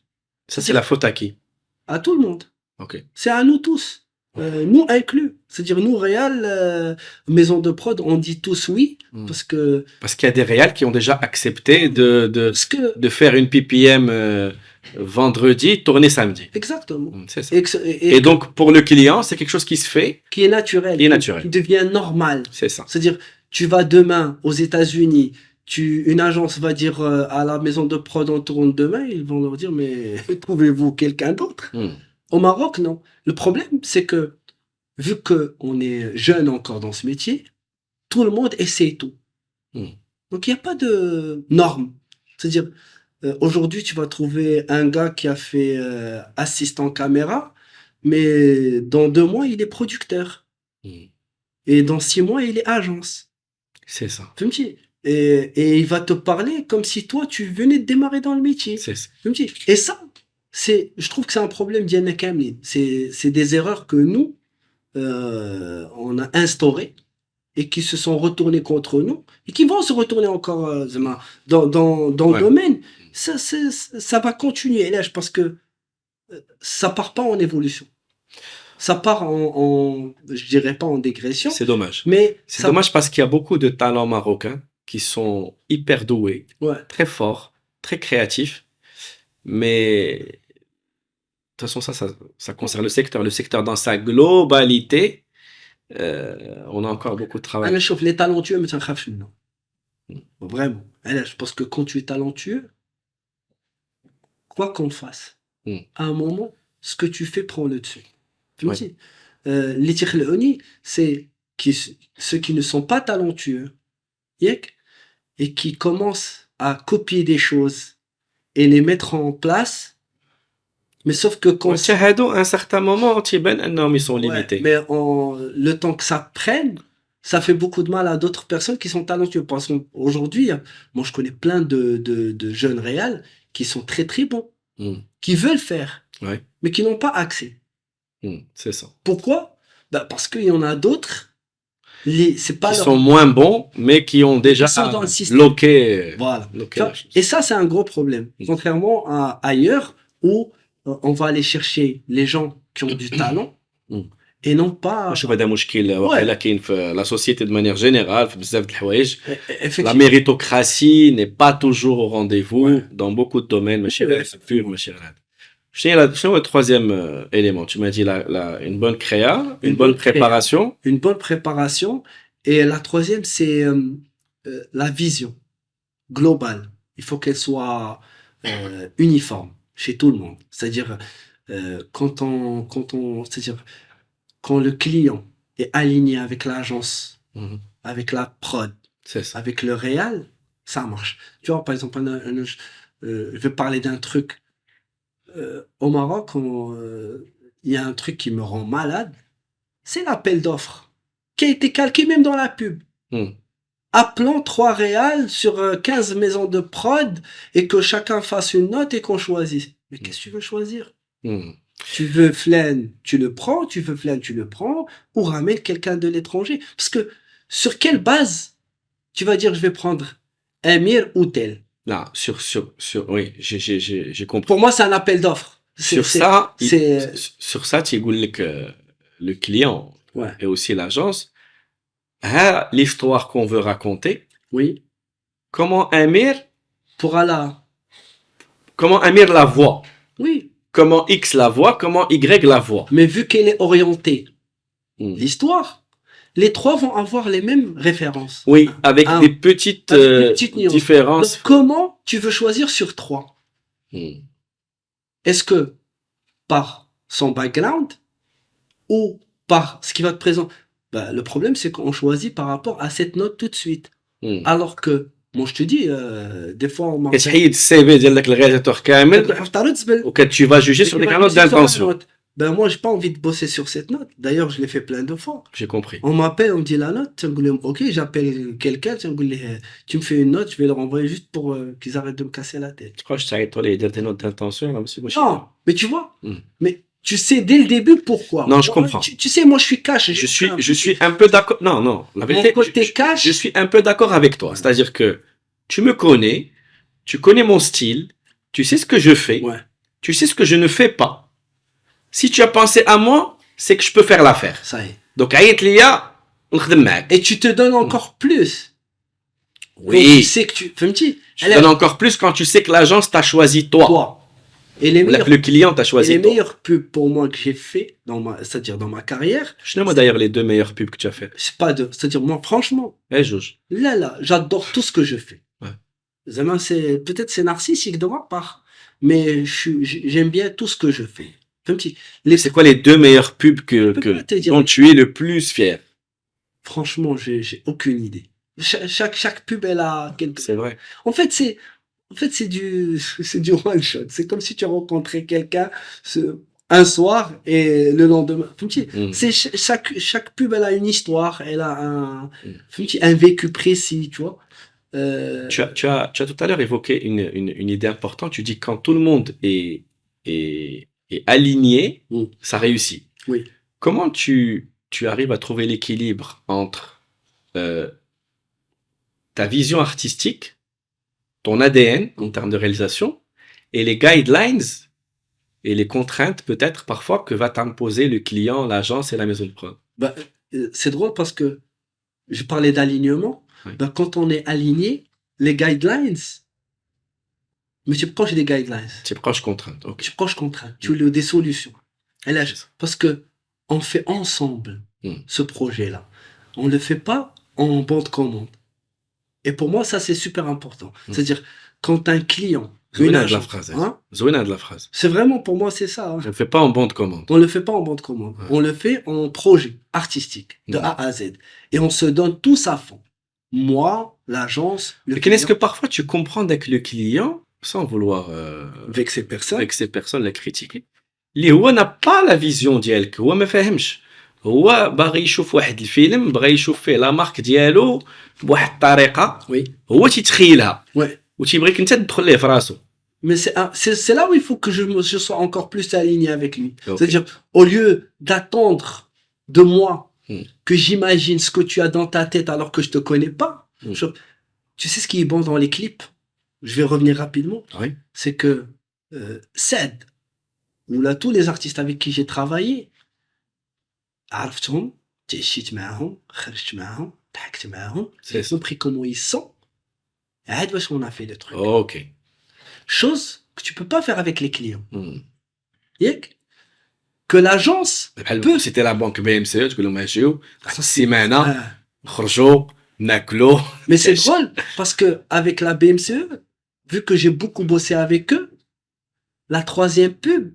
Ça, c'est la faute à qui? À tout le monde. Ok. C'est à nous tous. Nous inclus. C'est-à-dire, nous, Réal, maison de prod, on dit tous oui. Mm. Parce que. Parce qu'il y a des réals qui ont déjà accepté Parce que de faire une PPM vendredi, tourner samedi. exactement. C'est ça. Et Et donc, pour le client, c'est quelque chose qui se fait. qui est naturel. Qui est naturel. Qui devient normal. C'est ça. C'est-à-dire, tu vas demain aux États-Unis, une agence va dire à la maison de prod, on tourne demain, ils vont leur dire, mais trouvez-vous quelqu'un d'autre? Mm. Au Maroc, non. Le problème, c'est que, vu qu'on est jeune encore dans ce métier, tout le monde essaie tout. Mm. Donc, il n'y a pas de normes. C'est-à-dire, aujourd'hui, tu vas trouver un gars qui a fait assistant caméra, mais dans 2 mois, il est producteur. Mm. Et dans 6 mois, il est agence. C'est ça. فهمتي. Et il va te parler comme si toi, tu venais de démarrer dans le métier. C'est ça. فهمتي. Et ça, je trouve que c'est un problème d'Yann Kamlin. C'est des erreurs que nous, on a instaurées et qui se sont retournées contre nous et qui vont se retourner encore dans Ouais. le domaine. Ça va continuer, là, parce que ça part pas en évolution. Ça part je dirais pas en dégression, C'est dommage. mais C'est ça, dommage parce qu'il y a beaucoup de talents marocains qui sont hyper doués, ouais. très forts, très créatifs. Mais de toute façon, ça concerne le secteur dans sa globalité. On a encore beaucoup de travail. انا شوف les talentueux ما تنخافش منهم. Vraiment. علاش؟ parce que quand tu es talentueux, quoi qu'on fasse, à un moment, ce que tu fais prend le dessus. فهمتي. اللي تيخلعوني, c'est ceux qui ne sont pas talentueux, ياك, et qui commencent à copier des choses et les mettre en place, mais sauf que quand وتشاهدوا à un certain moment تيبان انهم ils sont ouais, limités. mais le temps que ça prenne, ça fait beaucoup de mal à d'autres personnes qui sont talentueux. Parce qu'aujourd'hui, moi je connais plein de jeunes réals qui sont très très bons, Mm. qui veulent faire, Ouais. mais qui n'ont pas accès. Mm. C'est ça. Pourquoi? Bah, parce qu'il y en a d'autres, c'est pas Qui leur... sont moins bons, mais qui ont déjà Ils sont dans le système. loqué. Voilà. loqué Tu vois, la chose. et ça, c'est un gros problème. Contrairement à ailleurs où on va aller chercher les gens qui ont du talent Mm. et non pas... شوف هذا مشكل واقيلا كاين في la société de manière générale في بزاف د الحوايج. La Effectivement. méritocratie n'est pas toujours au rendez-vous Ouais. dans beaucoup de domaines. ماشي Ouais. غير في الفيلم ماشي غير هذا. شنو هو le troisième élément? Tu m'as dit une bonne créa, une bonne créa. préparation. Une bonne préparation. Et la troisième, c'est la vision globale. Il faut qu'elle soit uniforme chez tout le monde. C'est-à-dire, c'est-à-dire, quand le client est aligné avec l'agence, Mhm. avec la prod, C'est ça. avec le réal, ça marche. Tu vois, par exemple, je vais parler d'un truc. Au Maroc, il y a un truc qui me rend malade. C'est l'appel d'offres qui a été calqué même dans la pub. Mm. Appelons 3 réals sur 15 maisons de prod et que chacun fasse une note et qu'on choisisse. Mais qu'est-ce que tu veux choisir? Mm. Tu veux Flan, tu le prends. Tu veux Flan, tu le prends. Ou ramène quelqu'un de l'étranger. Parce que sur quelle base tu vas dire je vais prendre Amir ou tel? Là, oui, j'ai compris. Pour moi, c'est un appel d'offres. Sur ça, tu dis que le client Ouais. et aussi l'agence, Ah, l'histoire qu'on veut raconter. Oui. Comment Amir Comment la voit. Oui. Comment X la voit, comment Y la voit. Mais vu qu'elle est orientée, Hmm. l'histoire, les trois vont avoir les mêmes références. Oui, avec Ah, des petites, avec des petites nuances. différences. Donc, comment tu veux choisir sur trois? Hmm. Est-ce que par son background ou par ce qui va te présenter? Ben, le problème, c'est qu'on choisit par rapport à cette note tout de suite. Hmm. Alors que, moi, je te dis, des fois, on m'a كتحيد السي في ديالك الغيزاتور كامل tu vas juger sur des notes d'intention. Ben, moi, j'ai pas envie de bosser sur cette note. D'ailleurs, je l'ai fait plein de fois. J'ai compris. On m'appelle, on me dit la note. Ok, j'appelle quelqu'un. Tu me fais une note, je vais leur envoyer juste pour qu'ils arrêtent de me casser la tête. Tu crois que je t'arrête de dire des notes d'intention là, monsieur Boucher? Non, mais tu vois. Hmm. Mais tu sais dès le début pourquoi. Non, je comprends. Tu sais, moi, je suis cash. Je suis un peu d'accord. Non. La vérité, côté cash. je suis un peu d'accord avec toi. C'est-à-dire que tu me connais, tu connais mon style, tu sais ce que je fais, Ouais. tu sais ce que je ne fais pas. Si tu as pensé à moi, c'est que je peux faire l'affaire. Ça y est. Donc, عيط ليا ونخدم معاك. Et tu te donnes encore plus. Oui. Donc, tu sais que tu. Tu te donnes encore plus quand tu sais que l'agence t'a choisi toi. Et les meilleurs, Le client t'a choisi et les toi. meilleurs pubs pour moi que j'ai fait c'est-à-dire dans ma carrière. Je sais moi d'ailleurs les deux meilleurs pubs que tu as fait. C'est-à-dire moi, franchement. Eh, Jauge. Là, j'adore tout ce que je fais. Ouais. Zama, peut-être c'est narcissique de ma part, mais j'aime bien tout ce que je fais. C'est quoi les deux meilleurs pubs dont tu es le plus fier? Franchement, j'ai aucune idée. Chaque pub, elle a quelque. C'est vrai. En fait, c'est du one shot. C'est comme si tu rencontrais quelqu'un un soir et le lendemain. C'est chaque pub, elle a une histoire, elle a un vécu précis, tu vois. Tu as tout à l'heure évoqué une idée importante. Tu dis quand tout le monde est aligné, ça réussit. Oui. Comment tu arrives à trouver l'équilibre entre ta vision artistique, ton ADN en termes de réalisation, et les guidelines et les contraintes peut-être parfois que va t'imposer le client, l'agence et la maison de prod? Bah, c'est drôle parce que je parlais d'alignement. Oui. Bah, quand on est aligné, les guidelines, mais tu es proche des guidelines. Tu es proche contrainte. Okay. Tu es proche contrainte. Tu as des solutions. Et là, parce que on fait ensemble ce projet-là. On ne le fait pas en bande commande. Et pour moi, ça, c'est super important. C'est-à-dire, quand un client... Zouina de la phrase. Hein? Zouina de la phrase. C'est vraiment, pour moi, c'est ça. Hein. On ne le fait pas en bande commande. On ne le fait pas en bande commande. Ouais. On le fait en projet artistique, de A à Z. Et on se donne tous à fond. Moi, l'agence, le client. Est-ce que parfois tu comprends avec le client, sans vouloir vexer personne, la critiquer, اللي هو n'a pas la vision ديالك، هو ما فاهمش، هو باغي يشوف واحد الفيلم بغى يشوف فيه لا مارك ديالو بواحد الطريقه هو تيتخيلها وتيبغيك انت تدخل ليه في راسو. Mais c'est là où il faut que je sois encore plus aligné avec lui. Okay. C'est-à-dire, au lieu d'attendre de moi que j'imagine ce que tu as dans ta tête alors que je te connais pas, tu sais ce qui est bon dans les clips? Je vais revenir rapidement. Oui. C'est que Ced, ou là tous les artistes avec qui j'ai travaillé, عرفتهم تعشيت معاهم خرجت معاهم ضحكت معاهم j'ai compris comment ils sont عاد باش on a fait le truc. Ok. Chose que tu peux pas faire avec les clients. Que l'agence peut... C'était la banque BMCE تقول لهم اجيو السيمانه نخرجوا ناكلوا. Mais c'est drôle parce que avec la BMCE, vu que j'ai beaucoup bossé avec eux, la troisième pub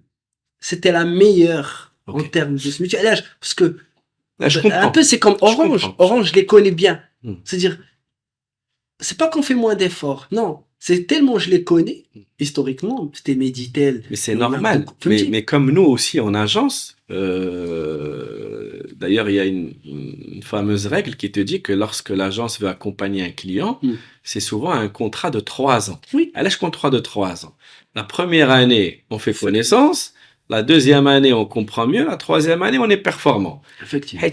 c'était la meilleure en termes de mutuelle. Parce que je comprends. Un peu c'est comme Orange. Orange, je les connais bien. C'est-à-dire, c'est pas qu'on fait moins d'efforts. Non, c'est tellement je les connais historiquement. C'était Meditel. Mais c'est normal. Mais comme nous aussi en agence, d'ailleurs il y a une fameuse règle qui te dit que lorsque l'agence veut accompagner un client, c'est souvent un contrat de 3 ans. Oui. Elle a un contrat de 3 ans. La première année, on fait connaissance. La deuxième année, on comprend mieux. La troisième année, on est performant. Effectivement.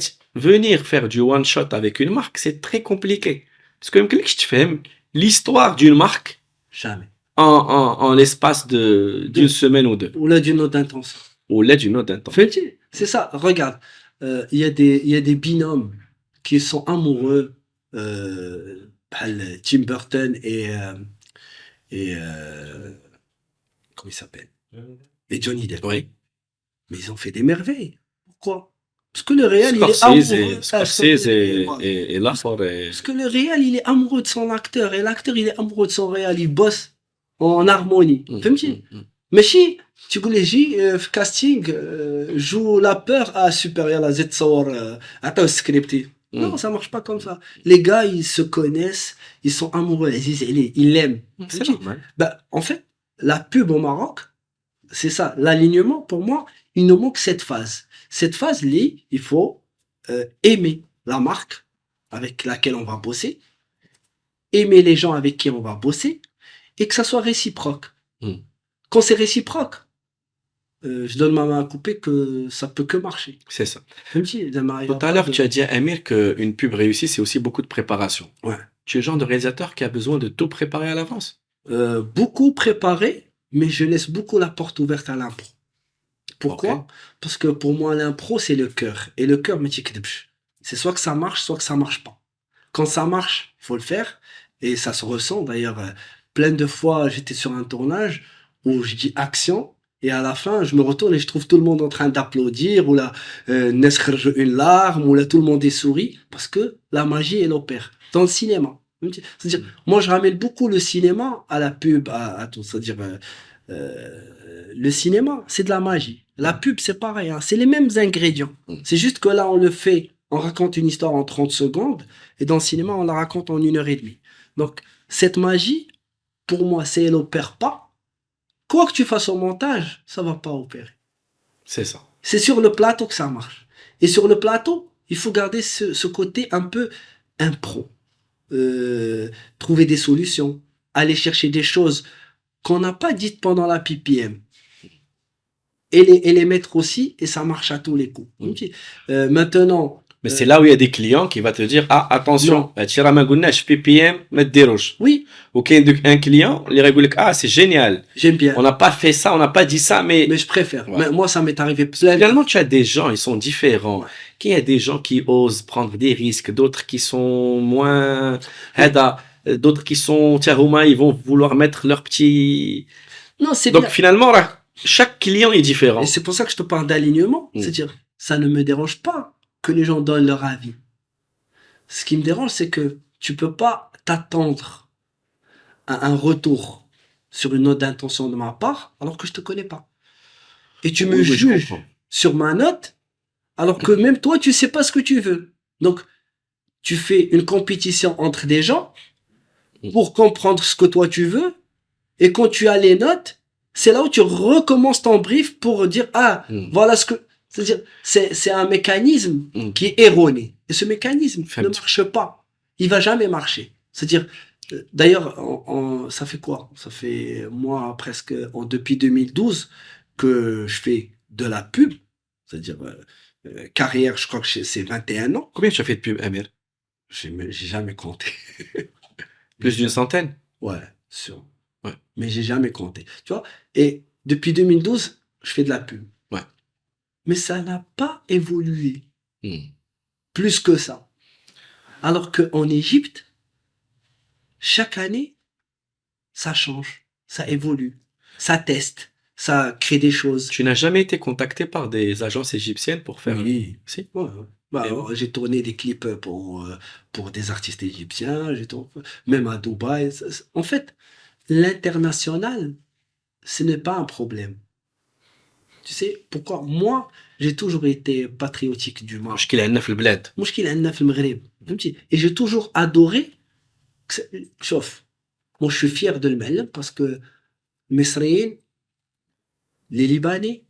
Venir faire du one shot avec une marque, c'est très compliqué. Parce que même que tu fais l'histoire d'une marque. Jamais. En l'espace d'une semaine ou deux. Ou là d'une note d'intention. Ou là d'une note d'intention. C'est ça. Regarde, il y a des binômes qui sont amoureux, بحال Tim Burton et comment il s'appelle? Et Johnny Depp. Oui. Mais ils ont fait des merveilles. Pourquoi? Parce que le réel, il est Scorsese amoureux. Scorsese Voilà. et Lafort et... Parce que le réel, il est amoureux de son acteur. Et l'acteur, il est amoureux de son réel. Il bosse en harmonie. فهمتي؟ ماشي تقول لي جي في كاستينغ جو لا بeur à super يلا زيد تصور عطيو السكريبت. Non, ça marche pas comme ça. Les gars, ils se connaissent, ils sont amoureux, ils l'aiment. C'est normal. Bah, en fait, la pub au Maroc, c'est ça. L'alignement, pour moi, il nous manque cette phase. Cette phase, il faut aimer la marque avec laquelle on va bosser, aimer les gens avec qui on va bosser, et que ça soit réciproque. Quand c'est réciproque, je donne ma main à couper que ça peut que marcher. C'est ça. Même si, Tout à l'heure, tu as dit à Amir qu'une pub réussie, c'est aussi beaucoup de préparation. Ouais. Tu es le genre de réalisateur qui a besoin de tout préparer à l'avance. Beaucoup préparé, mais je laisse beaucoup la porte ouverte à l'impro. Pourquoi? Ok. Parce que pour moi, l'impro, c'est le cœur. Et le cœur, c'est soit que ça marche, soit que ça marche pas. Quand ça marche, il faut le faire. Et ça se ressent. D'ailleurs, plein de fois, j'étais sur un tournage où je dis action. Et à la fin, je me retourne et je trouve tout le monde en train d'applaudir, ou là, naître une larme, ou là, tout le monde est souri, parce que la magie, elle opère. Dans le cinéma. C'est-à-dire, moi, je ramène beaucoup le cinéma à la pub, à tout. C'est-à-dire, le cinéma, c'est de la magie. La pub, c'est pareil, hein, c'est les mêmes ingrédients. C'est juste que là, on le fait, on raconte une histoire en 30 secondes, et dans le cinéma, on la raconte en 1h30. Donc, cette magie, pour moi, si elle opère pas, quoi que tu fasses au montage, ça va pas opérer. C'est ça. C'est sur le plateau que ça marche. Et sur le plateau, il faut garder ce côté un peu impro. Trouver des solutions, aller chercher des choses qu'on n'a pas dites pendant la PPM. Et les mettre aussi, et ça marche à tous les coups. Maintenant, Mais c'est là où il y a des clients qui vont te dire ah attention, هادشي راه ما قلناش PPM ما ديروش. oui, وكاين un client اللي يقول لك ah c'est génial. j'aime bien. On n'a pas fait ça, on n'a pas dit ça, mais Mais je préfère. Ouais. Mais moi, ça m'est arrivé plein. finalement tu as des gens, ils sont différents. Ouais. Il y a des gens qui osent prendre des risques, d'autres qui sont moins d'autres qui sont tiens Romain, ils vont vouloir mettre leur petit. Non, c'est Donc bien. finalement chaque client est différent. Et c'est pour ça que je te parle d'alignement. C'est-à-dire, ça ne me dérange pas que les gens donnent leur avis. Ce qui me dérange, c'est que tu peux pas t'attendre à un retour sur une note d'intention de ma part alors que je te connais pas. Et tu me Oui, je juges comprends. sur ma note alors que même toi, tu sais pas ce que tu veux. Donc, tu fais une compétition entre des gens pour comprendre ce que toi tu veux. Et quand tu as les notes, c'est là où tu recommences ton brief pour dire ah voilà ce que. C'est-à-dire, c'est un mécanisme qui est erroné. Et ce mécanisme ne marche pas. Il va jamais marcher. C'est-à-dire, d'ailleurs, ça fait quoi? Ça fait, moi, presque, depuis 2012, que je fais de la pub. C'est-à-dire, carrière, je crois que c'est 21 ans. Combien tu as fait de pub, Amir? J'ai jamais compté. Plus d'une centaine? Ouais, sûr. Ouais. Mais j'ai jamais compté. Tu vois? Et depuis 2012, je fais de la pub. Ouais. Mais ça n'a pas évolué plus que ça. Alors qu'en Égypte, chaque année, ça change, ça évolue, ça teste, ça crée des choses. Tu n'as jamais été contacté par des agences égyptiennes pour faire... Oui. Si. Ouais. Bah, j'ai tourné des clips pour des artistes égyptiens, même à Dubaï. En fait, l'international, ce n'est pas un problème. Tu sais pourquoi? Moi, j'ai toujours été patriotique du Maroc. مشكلة عندنا في البلاد. مشكلة عندنا في المغرب. Et j'ai toujours adoré. Sauf, moi je suis fier de le معلم parce que المصريين, les Libanais,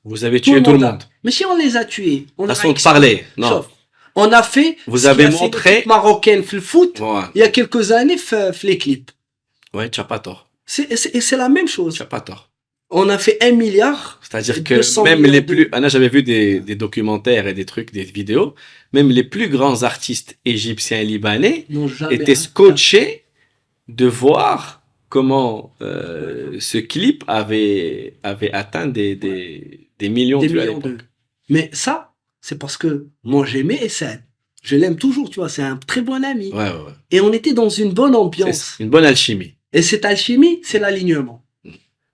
Vous avez tué tout le monde. Mais si on les a tués, on a Façon de parler. Non. Sauf, on a fait. Vous avez montré. Marocaine le foot. Ouais. Il y a quelques années, les clips. Ouais, tu n'as pas tort. C'est la même chose. Tu n'as pas tort. On a fait 1 milliard. C'est-à-dire que même les plus... Anna, j'avais vu des documentaires et des trucs, des vidéos. Même les plus grands artistes égyptiens et libanais étaient scotchés de voir comment ce clip avait atteint des millions de vues à l'époque. Mais ça, c'est parce que moi j'aimais Essad. Je l'aime toujours, tu vois, c'est un très bon ami. Ouais, ouais, ouais. Et on était dans une bonne ambiance. C'est une bonne alchimie. Et cette alchimie, c'est l'alignement.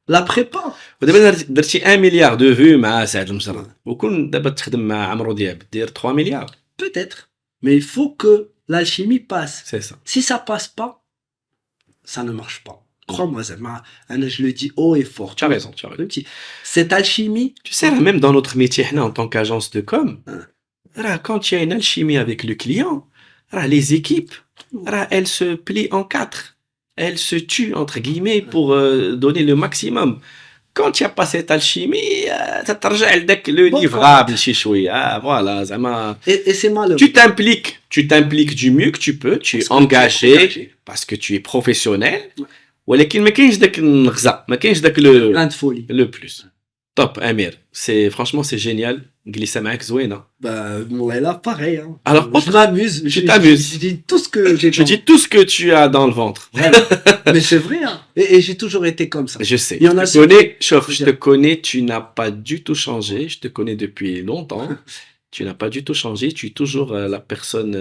La prépa, ودابا درتي 1 مليار دو فيو مع سعد المجرد وكون دابا تخدم مع عمرو دياب دير 3 مليار. peut-être. Mais il faut que l'alchimie passe. C'est ça. Si ça passe pas, ça ne marche pas. Crois-moi, Zama, je le dis haut et fort. Tu as raison, tu as raison. Cette alchimie, Tu sais, là, même dans notre métier, là, en tant qu'agence de com, Hein. là, quand il y a une alchimie avec le client, là, les équipes, là, elles se plient en 4. Elles se tuent, entre guillemets, pour donner le maximum. Quand il n'y a pas cette alchimie, t'arrêtes avec le Bon, livrable, chichoui. Ah, voilà, Zama. et c'est malheureux. Tu t'impliques du mieux que tu peux, tu es engagé parce que tu es professionnel. ولكن ما كاينش داك النغزه ما كاينش داك لو Plein de folie. بلوس توب امير سي فرانشمون سي جينيال جلسه معاك زوينه Bah, moi, là, pareil. Hein. Alors, je m'amuse. tu t'amuses. Je dis tout ce que j'ai. je dis tout ce que tu as dans le ventre. Vraiment. Mais c'est vrai. Hein. Et j'ai toujours été comme ça. Je sais. Il y en a je te connais, Chof, je te connais, tu n'as pas du tout changé. Je te connais depuis longtemps. Tu n'as pas du tout changé. Tu es toujours la personne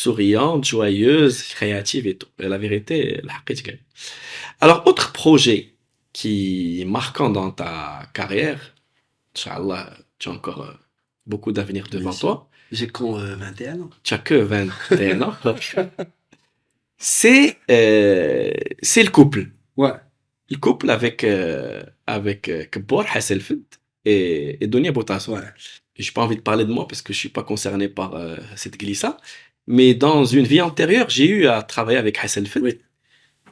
souriante, joyeuse, créative et tout. Et la vérité, la haqiqa. Alors, autre projet qui est marquant dans ta carrière, Inch'Allah, tu as encore beaucoup d'avenir devant Bien sûr. toi. J'ai quand 21 ans. Tu as que 21 ans. C'est le couple. Ouais. Le couple avec Kebor Hasselfeld et Donia Botas. Ouais. J'ai pas envie de parler de moi parce que je suis pas concerné par cette glissa. Mais dans une vie antérieure, j'ai eu à travailler avec Hasselfeld. Oui.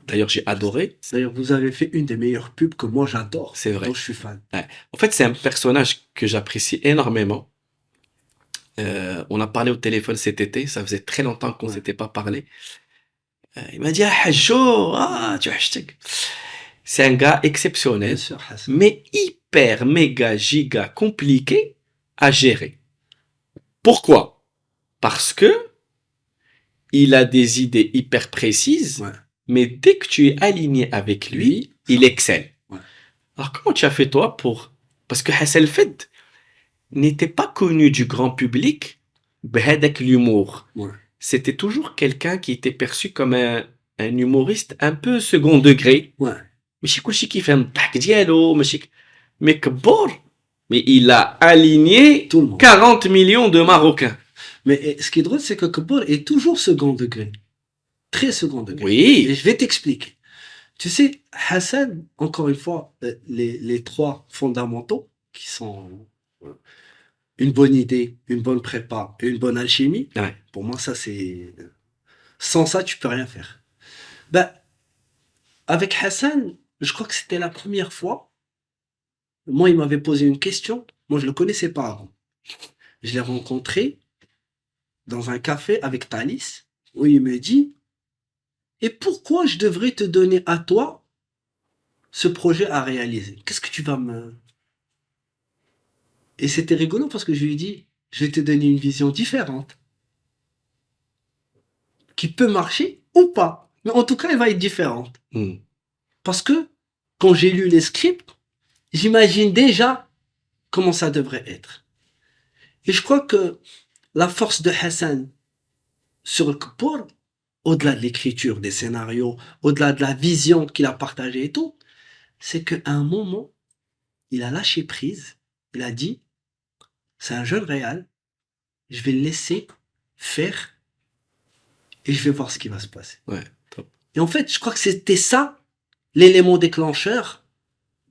D'ailleurs, j'ai adoré. D'ailleurs, vous avez fait une des meilleures pubs que moi j'adore. C'est vrai. Dont je suis fan. En fait, c'est un personnage que j'apprécie énormément. On a parlé au téléphone cet été. Ça faisait très longtemps qu'on Ouais. s'était pas parlé. Il m'a dit, ah, Hajjo, ah, tu hashtag. C'est un gars Bien exceptionnel, sûr, Hassan. mais hyper, méga, giga compliqué à gérer. Pourquoi? Parce que il a des idées hyper précises, Ouais. mais dès que tu es aligné avec lui, il excelle. Ouais. Alors, comment tu as fait toi pour... Parce que Hasselfeld n'était pas connu du grand public avec l'humour. Ouais. C'était toujours quelqu'un qui était perçu comme un humoriste un peu second degré. Ouais. ماشي كلشي كيفهم الضحك ديالو ماشي mais كبور mais il a aligné Tout le monde. 40 millions de Marocains. Mais ce qui est drôle, c'est que Kebor est toujours second degré. Très second degré. Oui, Et je vais t'expliquer. Tu sais, Hassan, encore une fois, les trois fondamentaux qui sont une bonne idée, une bonne prépa et une bonne alchimie, Ouais. pour moi, ça c'est... Sans ça, tu peux rien faire. Ben, avec Hassan, je crois que c'était la première fois. Moi, il m'avait posé une question. Moi, je le connaissais pas avant. Je l'ai rencontré dans un café avec Thalys, où il me dit, et pourquoi je devrais te donner à toi ce projet à réaliser? Qu'est-ce que tu vas me... Et c'était rigolo parce que je lui ai dit, je vais te donner une vision différente. Qui peut marcher ou pas. Mais en tout cas, elle va être différente. Hmm. Parce que quand j'ai lu les scripts, j'imagine déjà comment ça devrait être. Et je crois que la force de Hassan sur le Kebor, au-delà de l'écriture des scénarios, au-delà de la vision qu'il a partagée et tout, c'est qu'à un moment, il a lâché prise. Il a dit, c'est un jeune réal, je vais le laisser faire et je vais voir ce qui va se passer. Ouais, top. Et en fait, je crois que c'était ça l'élément déclencheur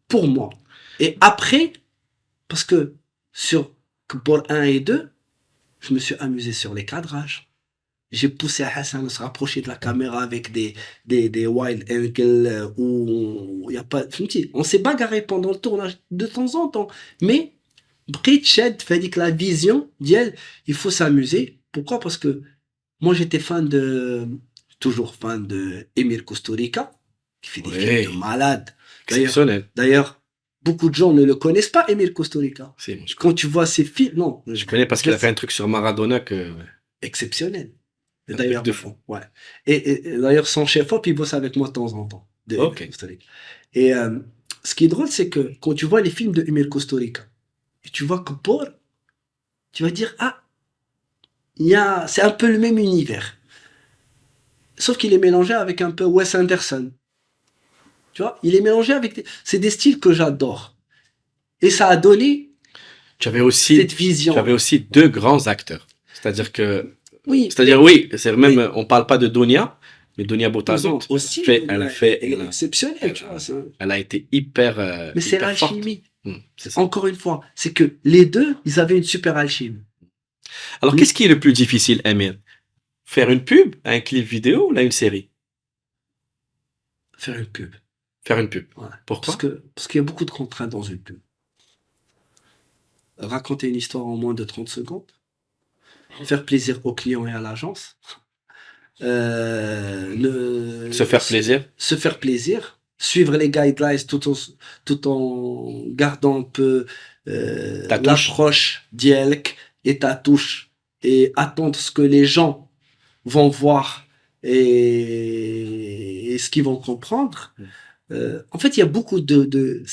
pour moi. Et après, parce que sur Kebor 1 et 2, je me suis amusé sur les cadrages. J'ai poussé Hassan à se rapprocher de la caméra avec des wild angles où il y a pas... On s'est bagarré pendant le tournage de temps en temps. Mais, Bridget fait que la vision d'elle, il faut s'amuser. Pourquoi? Parce que moi, j'étais toujours fan de Emir Kusturica, qui fait des Ouais. films de malade. Exceptionnel. D'ailleurs, beaucoup de gens ne le connaissent pas, Emir Kusturica. C'est bon, Quand tu vois ses films, non, je connais parce qu'il a fait un truc sur Maradona que... exceptionnel. Et Un d'ailleurs, truc de fond. ouais. Et d'ailleurs, son chef-op, il bosse avec moi de temps en temps. De Ok. Emir Kusturica. Et ce qui est drôle, c'est que quand tu vois les films de Emir Kusturica, et tu vois que Paul, tu vas dire, ah, c'est un peu le même univers. Sauf qu'il est mélangé avec un peu Wes Anderson. Tu vois, il est mélangé avec... C'est des styles que j'adore. Et ça a donné Tu avais aussi, cette vision. tu avais aussi deux grands acteurs. C'est-à-dire que, Oui. oui, c'est même, on parle pas de Donia, mais Donia Boutazout, aussi, elle est exceptionnelle, tu vois. elle a été hyper, Mais c'est hyper forte. l'alchimie. C'est ça. Encore une fois, c'est que les deux, ils avaient une super alchimie. Alors, qu'est-ce qui est le plus difficile, Amir? Faire une pub, un clip vidéo ou là, une série? Faire une pub. Faire une pub. Ouais. Pourquoi? Parce qu'il y a beaucoup de contraintes dans une pub. Raconter une histoire en moins de 30 secondes. Faire plaisir au client et à l'agence. Se faire plaisir. Se faire plaisir. Suivre les guidelines tout en gardant un peu l'approche d'Yelk et ta touche. Et attendre ce que les gens vont voir et ce qu'ils vont comprendre. En fait, il y a beaucoup de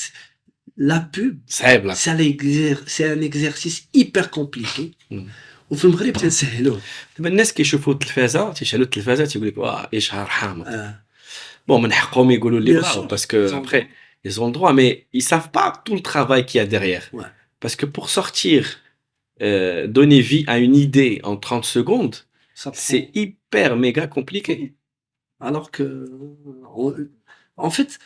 la pub, c'est un exercice hyper compliqué. وفي المغرب تنسهلوه. دابا الناس كيشوفوا التلفازه تيشعلوا التلفازه تيقول لك واه ايه شهر حامض. بون من حقهم يقولوا اللي بغاو parce que après ils ont le droit mais ils savent pas tout le travail qu'il y a derrière. Ouais. Parce que pour sortir donner vie à une idée en 30 secondes, c'est hyper méga compliqué. Alors que en fait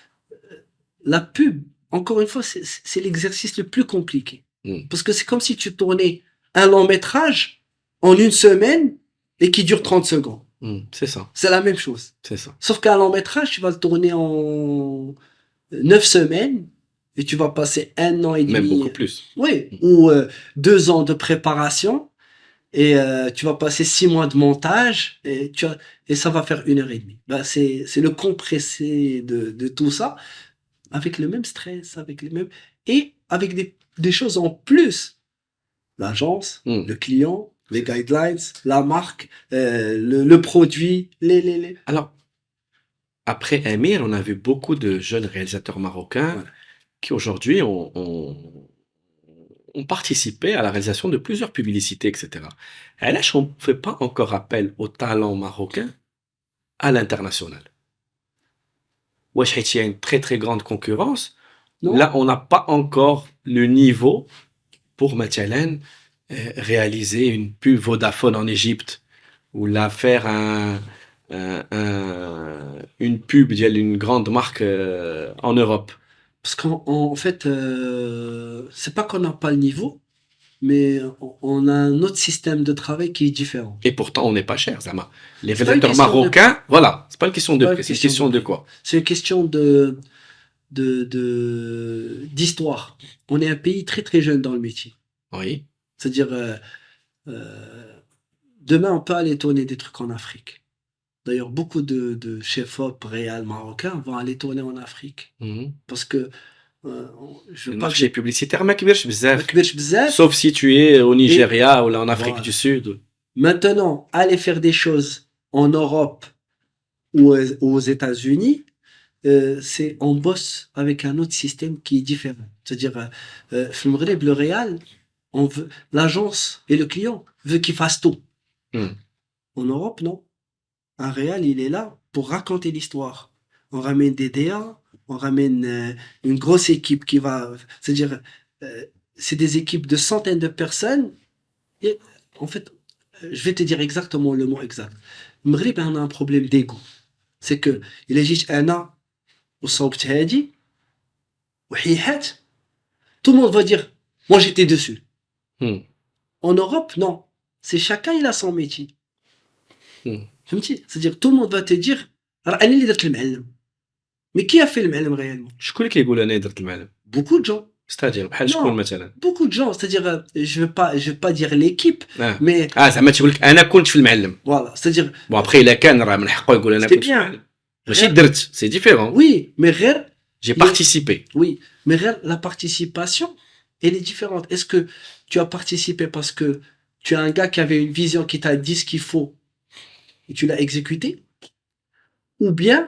la pub, encore une fois, c'est l'exercice le plus compliqué. Parce que c'est comme si tu tournais un long métrage en une semaine et qui dure 30 secondes. C'est ça. C'est la même chose. C'est ça. Sauf qu'un long métrage, tu vas le tourner en 9 semaines et tu vas passer 1 an et demi. Même beaucoup plus. Oui. Ou 2 ans de préparation et tu vas passer 6 mois de montage et ça va faire 1 heure et demie. Ben, c'est le compressé de tout ça. Avec le même stress, avec les mêmes... Et avec des choses en plus. L'agence, le client, les guidelines, la marque, le produit, les... Alors, après Amir, on a vu beaucoup de jeunes réalisateurs marocains qui aujourd'hui ont participé à la réalisation de plusieurs publicités, etc. Et là, on ne fait pas encore appel au talent marocain à l'international. Il y a une très très grande concurrence. Non. Là, on n'a pas encore le niveau pour مثلا réaliser une pub Vodafone en Égypte ou là faire une pub d'une grande marque en Europe. Parce qu'en fait, c'est pas qu'on n'a pas le niveau, mais on a un autre système de travail qui est différent. Et pourtant, on n'est pas cher, Zama. Les réalisateurs marocains, voilà, c'est pas une question de prix, c'est une question de quoi? C'est une question d'histoire. On est un pays très très jeune dans le métier. Oui. C'est-à-dire, demain, on peut aller tourner des trucs en Afrique. D'ailleurs, beaucoup de chefs-op réels marocains vont aller tourner en Afrique. Parce que je veux le marché publicitaire ما كبيرش بزاف. Sauf si tu es au Nigeria ou là en Afrique du Sud. Maintenant, aller faire des choses en Europe ou aux États-Unis, on bosse avec un autre système qui est différent. C'est-à-dire, le réal, l'agence et le client veut qu'il fasse tout. En Europe, non. Un réal, il est là pour raconter l'histoire. On ramène des DA, on ramène une grosse équipe qui va... C'est-à-dire, c'est des équipes de centaines de personnes. Et en fait, je vais te dire exactement le mot exact. Maghreb, on a un problème d'ego. C'est que, il existe un an, وصوبت هادي وحيحات, tout le monde va dire moi j'étais dessus. En Europe, non. C'est chacun il a son métier. C'est-à-dire tout le monde va te dire راه انا اللي درت المعلم. Mais qui a fait le معلم réellement? شكون اللي كيقول انا درت المعلم? Beaucoup de gens. C'est-à-dire بحال شكون مثلا؟ Beaucoup de gens, c'est-à-dire je veux pas dire l'équipe mais زعما تقول لك انا كنت في المعلم. Voilà, c'est-à dire bon après الا كان راه من حقه يقول انا كنت في المعلم. ماشي درت, c'est différent. Oui, mais غير j'ai participé. Oui, mais la participation, elle est différente. Est-ce que tu as participé parce que tu as un gars qui avait une vision qui t'a dit ce qu'il faut et tu l'as exécuté? Ou bien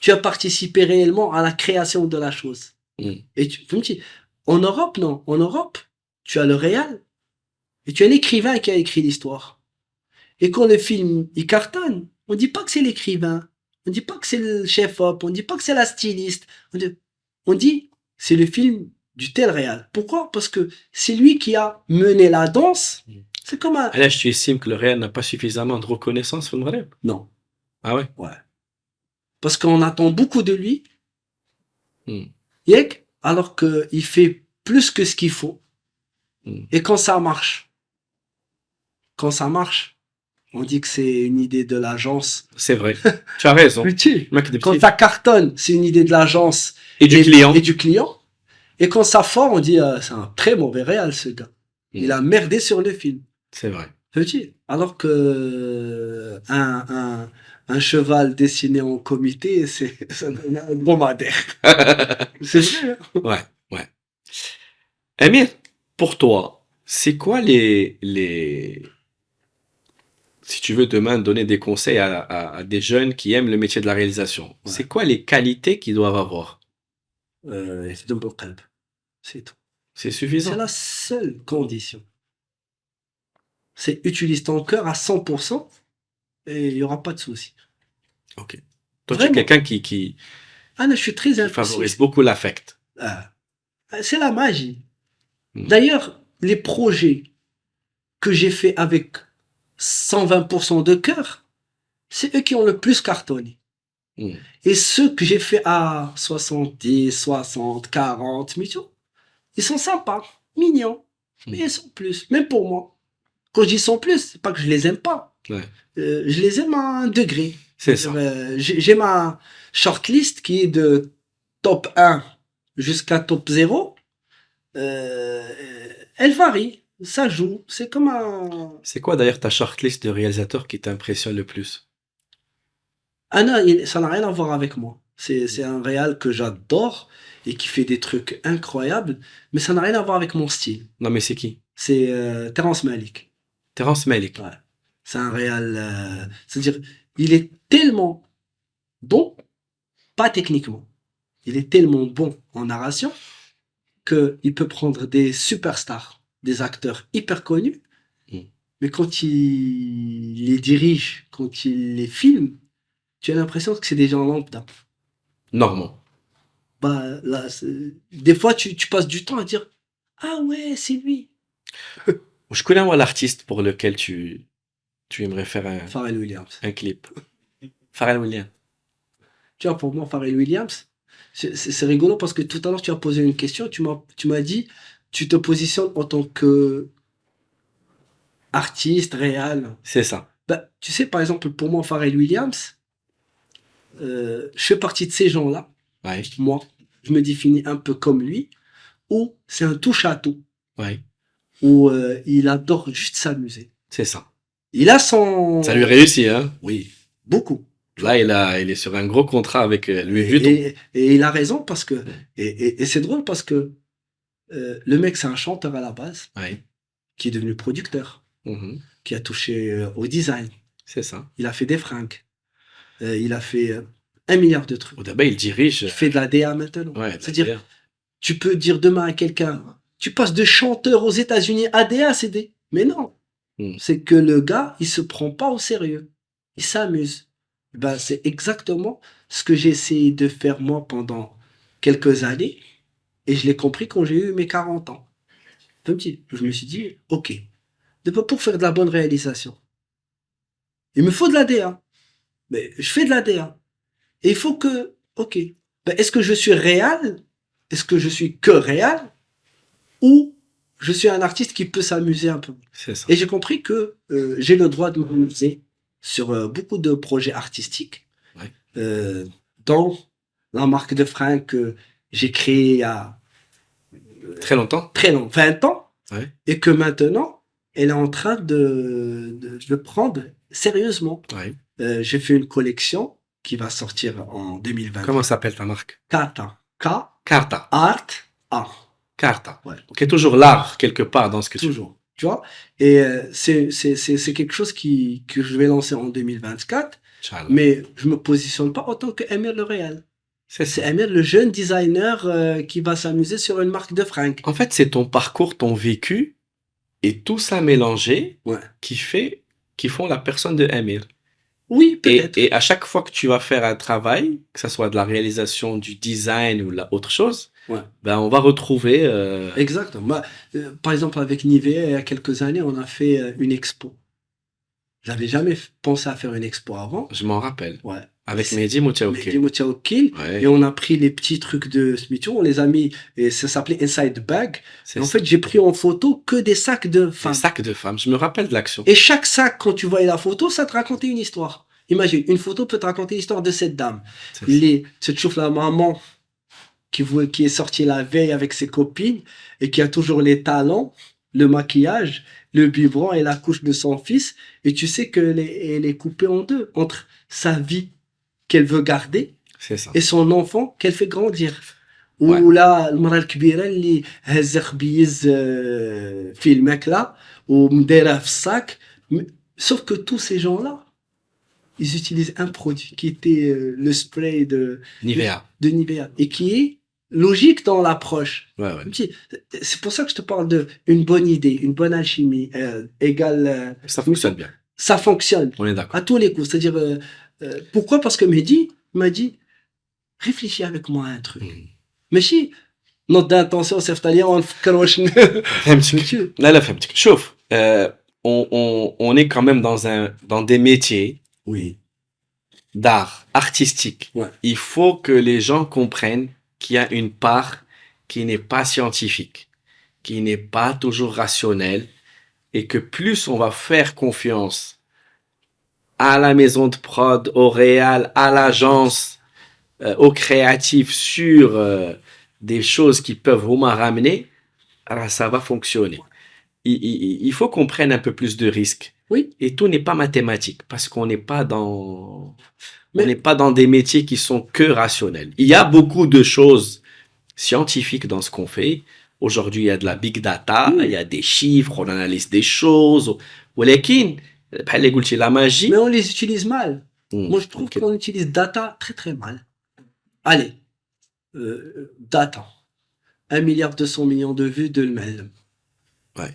tu as participé réellement à la création de la chose? Et en Europe, non. En Europe, tu as le réal Et tu as l'écrivain qui a écrit l'histoire. Et quand le film, il cartonne, on dit pas que c'est l'écrivain. On dit pas que c'est le chef-op. On dit pas que c'est la styliste. On dit, c'est le film du tel réal. Pourquoi? Parce que c'est lui qui a mené la danse. C'est comme un... Là, tu estimes que le réel n'a pas suffisamment de reconnaissance dans le Maghreb? Non. Ah ouais? Ouais. Parce qu'on attend beaucoup de lui. Hmm. Yek, alors qu'il fait plus que ce qu'il faut. Hmm. Et quand ça marche, on dit que c'est une idée de l'agence. C'est vrai. Tu as raison. Petit. Mec, des Quand petits- ça cartonne, c'est une idée de l'agence Et du client. et du client. Et quand ça fort, on dit c'est un très mauvais réal ce gars. Il a merdé sur le film. C'est vrai. Petit. Alors que un cheval dessiné en comité, c'est un dromadaire. C'est vrai. Hein. Ouais, ouais. Amir, pour toi, c'est quoi si tu veux demain donner des conseils à des jeunes qui aiment le métier de la réalisation, c'est quoi les qualités qu'ils doivent avoir? C'est de qalb. C'est tout. C'est C'est suffisant? la seule condition. C'est utilise ton cœur à 100% et il n'y aura pas de souci. Ok. Toi, tu es Vraiment. quelqu'un qui Ah non, je suis très impulsif. favorise beaucoup l'affect. C'est la magie. Mm. D'ailleurs, les projets que j'ai fait avec 120% de cœur, c'est eux qui ont le plus cartonné. Mm. Et ceux que j'ai fait à 70, 60, 40 millions, ils sont sympas, mignons, mais ils sont plus, même pour moi. Quand je dis sont plus, c'est pas que je les aime pas. Ouais. Je les aime à un degré. C'est ça. J'ai ma shortlist qui est de top 1 jusqu'à top 0. Elle varie, ça joue. C'est comme un... C'est quoi d'ailleurs ta shortlist de réalisateurs qui t'impressionne le plus? Ah non, ça n'a rien à voir avec moi. C'est un réal que j'adore et qui fait des trucs incroyables, mais ça n'a rien à voir avec mon style. Non, mais c'est qui? C'est Terrence Malick. Terrence Malick. Ouais. C'est un réal... c'est-à-dire, il est tellement bon, pas techniquement. Il est tellement bon en narration qu'il peut prendre des superstars, des acteurs hyper connus, mais quand il les dirige, quand il les filme, tu as l'impression que c'est des gens lambda. Normand. Bah, là, des fois, tu passes du temps à dire « Ah ouais, c'est lui !» Je connais moi l'artiste pour lequel tu aimerais faire Pharrell Williams. un clip. Pharrell Williams. Tu vois, pour moi, Pharrell Williams, c'est rigolo parce que tout à l'heure, tu as posé une question, tu m'as dit, tu te positionnes en tant que artiste, réal. C'est ça. Bah, tu sais, par exemple, pour moi, Pharrell Williams, je fais partie de ces gens-là. Ouais. Moi, je me définis un peu comme lui, où c'est un touche-à-tout, Ouais. où il adore juste s'amuser. C'est ça. Il a son... Ça lui réussit, hein? Oui, beaucoup. Là, il est sur un gros contrat avec Louis Vuitton. Et il a raison parce que... Et c'est drôle parce que le mec, c'est un chanteur à la base, Ouais. qui est devenu producteur, Mhm. qui a touché au design. C'est ça. Il a fait des fringues. Il a fait 1 milliard de trucs. Au début, il dirige. Il fait de la DA maintenant. Ouais, C'est-à-dire, tu peux dire demain à quelqu'un, tu passes de chanteur aux États-Unis à DA, c'est des... Mais non. C'est que le gars, il se prend pas au sérieux. Il s'amuse. Ben, c'est exactement ce que j'ai essayé de faire moi pendant quelques années. Et je l'ai compris quand j'ai eu mes 40 ans. Petit, je me suis dit, ok, pour faire de la bonne réalisation, il me faut de la DA. Mais je fais de la DA. Et il faut que, ok, ben, est-ce que je suis réel? Est-ce que je suis que réel? Ou je suis un artiste qui peut s'amuser un peu? C'est ça. Et j'ai compris que j'ai le droit de m'amuser sur beaucoup de projets artistiques. Ouais. Dans la marque de fringues que j'ai créée il y a Très longtemps. 20 ans. Ouais. Et que maintenant, elle est en train de le prendre sérieusement. Ouais. J'ai fait une collection qui va sortir en 2020. Comment s'appelle ta marque? Carta. Carta. Art. A. Carta. Ouais. Donc, il y a toujours l'art quelque part dans ce que Toujours. Tu vois? Et c'est quelque chose que je vais lancer en 2024. Inch'Allah. Mais je me positionne pas en tant que Emir le réel. C'est C'est Emir le jeune designer qui va s'amuser sur une marque de fringues. En fait, c'est ton parcours, ton vécu et tout ça mélangé Ouais. qui font la personne de Amir. Oui, peut-être. Et à chaque fois que tu vas faire un travail, que ce soit de la réalisation, du design ou autre chose, Ouais. ben on va retrouver. Exactement. Par exemple, avec Nivea, il y a quelques années, on a fait une expo. J'avais jamais pensé à faire une expo avant. Je m'en rappelle. Ouais. Avec C'est- Mehdi Moutiaoukil. Mehdi Moutiaoukil. Ouais. Et on a pris les petits trucs de Smithio, on les a mis, et ça s'appelait Inside Bag. C'est Et en fait, j'ai pris en photo que des sacs de un femmes. sac de femmes. Je me rappelle de l'action. Et chaque sac, quand tu voyais la photo, ça te racontait une histoire. Imagine, une photo peut te raconter l'histoire de cette dame. Tu te chauffes la maman qui est sortie la veille avec ses copines et qui a toujours les talons, le maquillage, le biberon et la couche de son fils. Et tu sais elle est coupée en deux entre sa vie qu'elle veut garder C'est ça. et son enfant qu'elle fait grandir. Ouais. ولا المرأة الكبيرة اللي هزة خبيز في الماكلة ومديرها في الصاك. Sauf que tous ces gens-là, ils utilisent un produit qui était le spray Nivea. de Nivea et qui est logique dans l'approche. Ouais, ouais. C'est pour ça que je te parle de une bonne idée, une bonne alchimie égale. Ça fonctionne bien. Ça fonctionne On est d'accord. à tous les coups. C'est-à-dire, pourquoi? Parce que Mehdi m'a dit, réfléchis avec moi à un truc. ماشي نوض d'intention سيفطاليا ونفكر واش فهمتك. لا فهمتك. شوف, on est quand même dans des métiers oui d'art artistique. Ouais. Il faut que les gens comprennent qu'il y a une part qui n'est pas scientifique, qui n'est pas toujours rationnelle, et que plus on va faire confiance à la maison de prod, au réal, à l'agence, aux créatifs sur des choses qui peuvent vraiment ramener, alors ça va fonctionner. Il faut qu'on prenne un peu plus de risques. Oui. Et tout n'est pas mathématique, parce qu'on n'est pas dans des métiers qui sont que rationnels. Il y a beaucoup de choses scientifiques dans ce qu'on fait. Aujourd'hui, il y a de la big data, il y a des chiffres, on analyse des choses. ولكن بحال اللي قلتي la magie. mais on les utilise mal. Moi, je trouve qu'on utilise data très très mal. Allez, data. 1,2 milliard de vues de l'Mel. Ouais.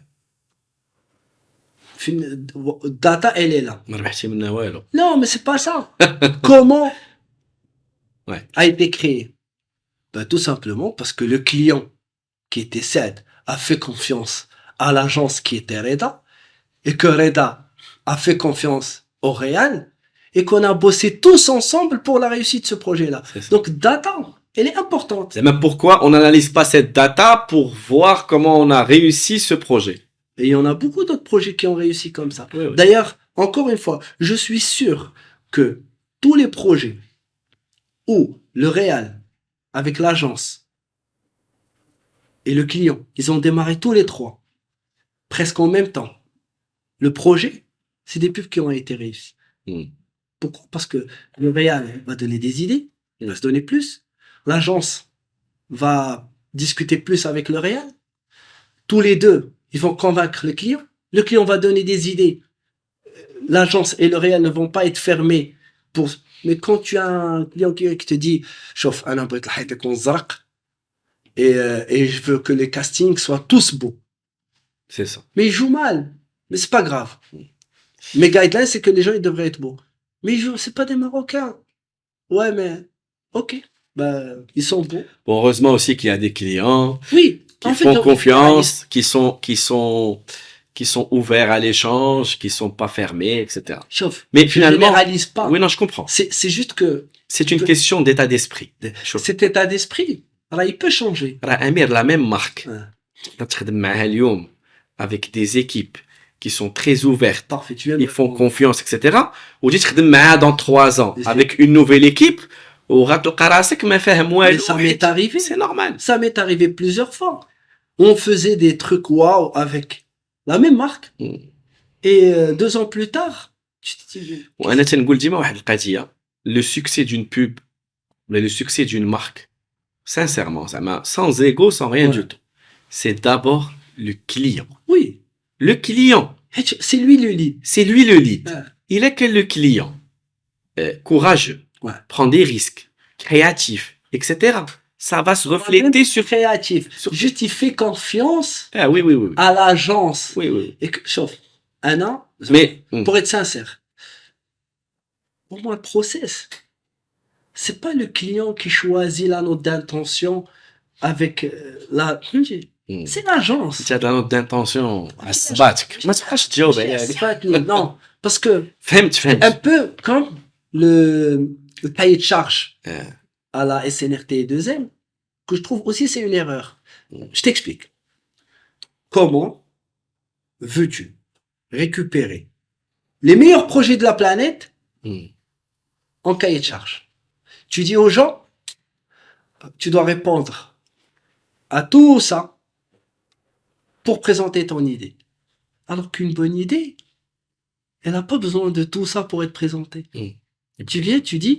Data, elle est là. ما ربحتي منها والو. Non, mais c'est pas ça. Comment Ouais. a été créé? Ben, tout simplement parce que le client qui était SED a fait confiance à l'agence qui était Reda et que Reda a fait confiance au Réal et qu'on a bossé tous ensemble pour la réussite de ce projet-là. C'est ça. Donc, data, elle est importante. C'est même pourquoi on n'analyse pas cette data pour voir comment on a réussi ce projet. Et il y en a beaucoup d'autres projets qui ont réussi comme ça. Oui, oui. D'ailleurs, encore une fois, je suis sûr que tous les projets où le Réal, avec l'agence et le client, ils ont démarré tous les trois, presque en même temps. Le projet, c'est des pubs qui ont été réussis. Pourquoi? Parce que le Réal va donner des idées, il va se donner plus. L'agence va discuter plus avec le Réal. Tous les deux, ils vont convaincre le client. Le client va donner des idées. L'agence et le Réal ne vont pas être fermés pour... Mais quand tu as un client qui te dit « Chauffe, أنا بغيت الحيط يكون زرق et je veux que les castings soient tous beaux. » C'est ça. Mais il joue mal. Mais c'est pas grave. Mes guidelines, c'est que les gens, ils devraient être beaux. Mais ils jouent, c'est pas des Marocains. Ouais, mais... Ok. Bah, ils sont beaux. Bon, heureusement aussi qu'il y a des clients Oui. qui font confiance, qui sont ouverts à l'échange, qui sont pas fermés, etc. Chauffe. Mais Je finalement, généralise pas. oui, non, je comprends. C'est juste que C'est une question d'état d'esprit. cet état d'esprit, alors, il peut changer. Amir, la même marque, Ouais. تخدم معها اليوم avec des équipes qui sont très ouvertes, Parfait, tu viens ils font confiance, etc. وتجي تخدم معها dans 3 ans avec une nouvelle équipe وغتلقى راسك ما فاهم والو. Mais ça m'est arrivé. C'est normal. Ça m'est arrivé plusieurs fois. On faisait des trucs waouh avec la même marque. Et 2 ans plus tard, tu te dis... وانا تنقول ديما واحد القضيه, le succès d'une pub, mais le succès d'une marque, sincèrement, sans ego, sans rien du tout, c'est d'abord le client. Oui. Le client, C'est lui le lead. c'est lui le lead. Ouais. Il est que le client courageux, Ouais. prend des risques, créatif, etc. ça va se refléter sur... créatif. Juste, il fait confiance Ah oui, oui, oui. à l'agence. Oui, oui. Et que, chauffe, un an, Mais, pour être sincère, pour moi, le process, c'est pas le client qui choisit la note d'intention avec la. C'est l'agence. tu as de la note d'intention à se battre. ما تبقاش تجاوب يعني. Non, parce que فهمت un فهمت. peu comme le cahier de charge Ah. à la SNRT 2M, que je trouve aussi c'est une erreur. Je t'explique. Comment veux-tu récupérer les meilleurs projets de la planète en cahier de charge? Tu dis aux gens, tu dois répondre à tout ça pour présenter ton idée. Alors qu'une bonne idée, elle n'a pas besoin de tout ça pour être présentée. Tu viens, tu dis,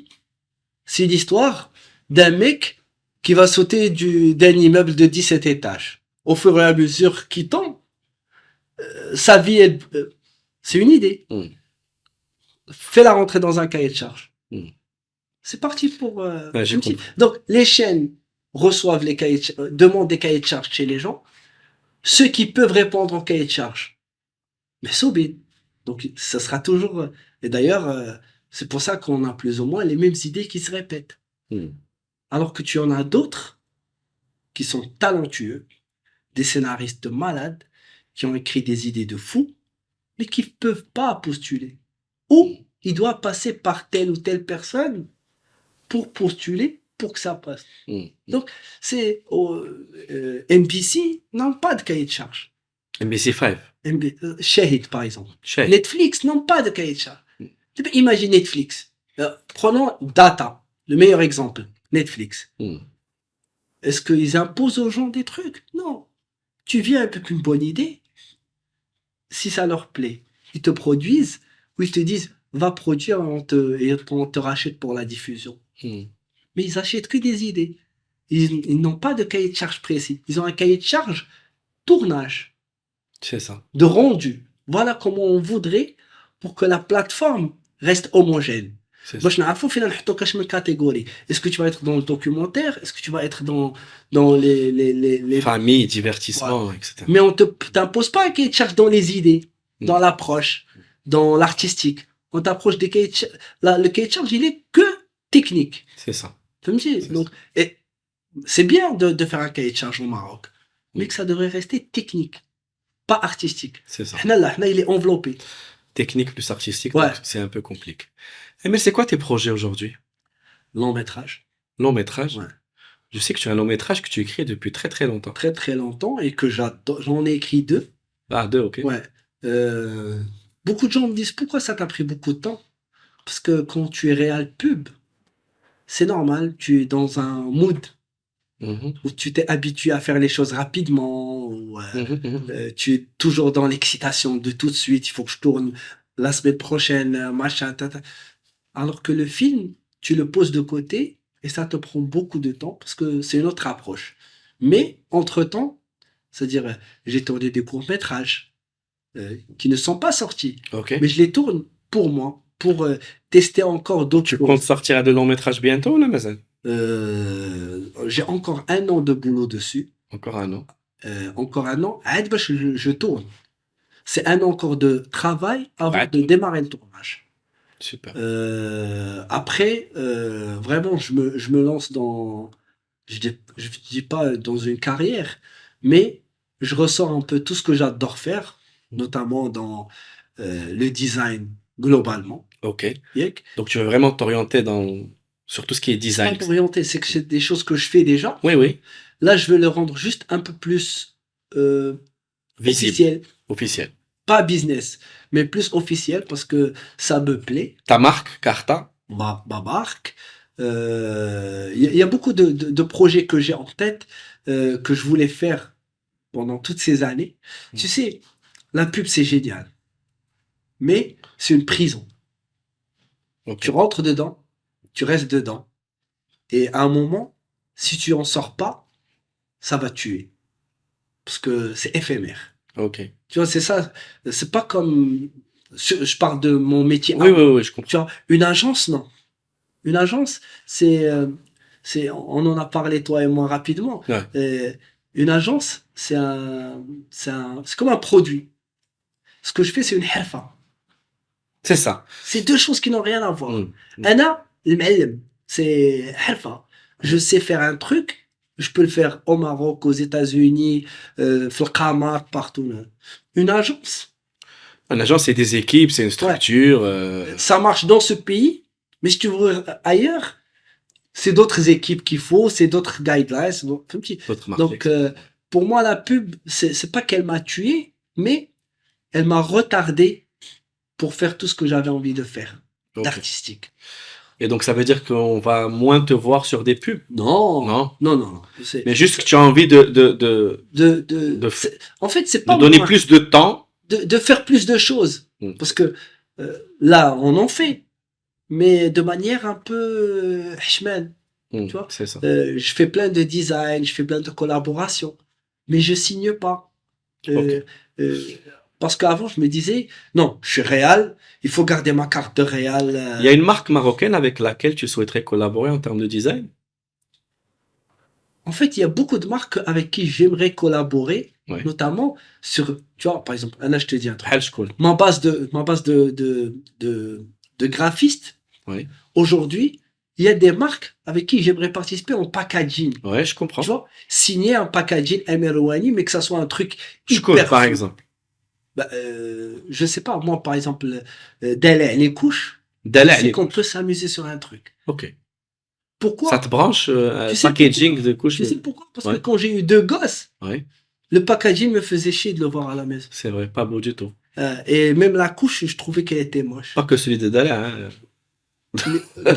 c'est l'histoire d'un mec qui va sauter d'un immeuble de 17 étages. Au fur et à mesure qu'il tombe, sa vie, c'est une idée. Fais-la rentrer dans un cahier de charge. C'est parti pour... Donc, les chaînes reçoivent les cahiers demandent des cahiers de charge chez les gens. Ceux qui peuvent répondre en cahier de charge, mais Sobin. Donc, ça sera toujours... Et d'ailleurs, c'est pour ça qu'on a plus ou moins les mêmes idées qui se répètent. Alors que tu en as d'autres qui sont talentueux, des scénaristes malades, qui ont écrit des idées de fous, mais qui ne peuvent pas postuler. Ou il doit passer par telle ou telle personne pour postuler, pour que ça passe. Donc, c'est NBC n'ont pas de cahier de charge. MBC5. Shahid, par exemple. Shahid. Netflix n'ont pas de cahier de charge. Tu peux imaginer Netflix. Prenons Data, le meilleur exemple. Netflix. Est-ce qu'ils imposent aux gens des trucs? Non. Tu viens avec une bonne idée. Si ça leur plaît, ils te produisent ou ils te disent va produire et on te rachète pour la diffusion. Mais ils achètent que des idées. Ils n'ont pas de cahier de charge précis. Ils ont un cahier de charge tournage. C'est ça. De rendu. Voilà comment on voudrait pour que la plateforme reste homogène. باش نعرفوا فينا نحطوا كاش من catégorie. Est-ce que tu vas être dans le documentaire? Est-ce que tu vas être dans les famille, divertissement, ouais. etc. Mais on t'impose pas un cahier de charge dans les idées, dans l'approche, dans l'artistique. On t'approche des cahiers de charge. Le cahier de charge, il est que technique. C'est ça. Tu me dis? Donc, et c'est bien de faire un cahier de charge au Maroc, mais que ça devrait rester technique, pas artistique. C'est ça. Là, il est enveloppé. Technique plus artistique, Ouais. donc c'est un peu compliqué. Mais c'est quoi tes projets aujourd'hui? Long métrage. Long métrage? Ouais. Je sais que tu as un long métrage que tu écris depuis très très longtemps. Très très longtemps et que j'adore. J'en ai écrit 2. Ah, 2, ok. Ouais. Beaucoup de gens me disent pourquoi ça t'a pris beaucoup de temps? Parce que quand tu es réal pub, c'est normal, tu es dans un mood où tu t'es habitué à faire les choses rapidement, où, tu es toujours dans l'excitation de tout de suite, il faut que je tourne la semaine prochaine, machin, tata. Alors que le film, tu le poses de côté et ça te prend beaucoup de temps parce que c'est une autre approche. Mais entre-temps, c'est-à-dire j'ai tourné des courts-métrages qui ne sont pas sortis, Ok. mais je les tourne pour moi, pour tester encore d'autres Tu choses. comptes sortir à de longs métrages bientôt, là, Mazen? J'ai encore 1 an de boulot dessus. Encore un an. Encore 1 an. Je tourne. C'est 1 an encore de travail avant de démarrer le tournage. Super. Après, vraiment, je me lance dans... Je dis pas dans une carrière, mais je ressors un peu tout ce que j'adore faire, notamment dans le design globalement. Ok. Donc tu veux vraiment t'orienter sur tout ce qui est design. C'est pas orienté, c'est que c'est des choses que je fais déjà. Oui, oui. Là, je veux le rendre juste un peu plus Visible. officiel. Pas business, mais plus officiel parce que ça me plaît. Ta marque, Carta? Ma marque. Il y a beaucoup de projets que j'ai en tête, que je voulais faire pendant toutes ces années. Tu sais, la pub, c'est génial. Mais c'est une prison. Okay. Tu rentres dedans, tu restes dedans. Et à un moment, si tu en sors pas, ça va tuer. Parce que c'est éphémère. Ok. Tu vois, c'est ça. C'est pas comme... Je parle de mon métier. Oui, oui, oui, je comprends. Tu vois, une agence, non. Une agence, on en a parlé toi et moi rapidement. Ouais. Une agence, c'est comme un produit. Ce que je fais, c'est une herfa. C'est ça. C'est deux choses qui n'ont rien à voir. Mm. Ana, المعلم, c'est herfa. Je sais faire un truc, je peux le faire au Maroc, aux États-Unis, في القمر, partout. Une agence, Un agent, c'est des équipes, c'est une structure. ça marche dans ce pays, mais si tu veux ailleurs, c'est d'autres équipes qu'il faut, c'est d'autres guidelines. D'autres marques. Donc, pour moi, la pub, c'est pas qu'elle m'a tué, mais elle m'a retardé pour faire tout ce que j'avais envie de faire, Ok. d'artistique. Et donc, ça veut dire qu'on va moins te voir sur des pubs. Non, Non. non, non, non. Mais juste que tu as envie de En fait, c'est pas donner moi, plus de temps. de faire plus de choses. Mm. Parce que là, on en fait, mais de manière un peu hachman. Mm, Tu vois, c'est ça. Je fais plein de design, je fais plein de collaborations, mais je signe pas. Ok. Parce qu'avant, je me disais, non, je suis réal, il faut garder ma carte de réal. Il y a une marque marocaine avec laquelle tu souhaiterais collaborer en termes de design? En fait, il y a beaucoup de marques avec qui j'aimerais collaborer, Ouais. notamment sur, tu vois, par exemple, là, je te dis un truc. بحال شكون؟ Ma base de graphiste, Oui. aujourd'hui, il y a des marques avec qui j'aimerais participer en packaging. Ouais, je comprends. Tu vois, signer un packaging Emerouani, mais que ça soit un truc شكون, hyper par fou. exemple? Bah, je sais pas, moi, par exemple, d'aller les couches, Dala c'est Ali. qu'on peut s'amuser sur un truc. Ok. Pourquoi? Ça te branche Tu sais packaging de couches? Tu sais pourquoi? Parce Ouais. que quand j'ai eu 2 gosses, Ouais, le packaging me faisait chier de le voir à la maison. c'est vrai, pas beau du tout. Et même la couche, je trouvais qu'elle était moche. Pas que celui de Dala, hein.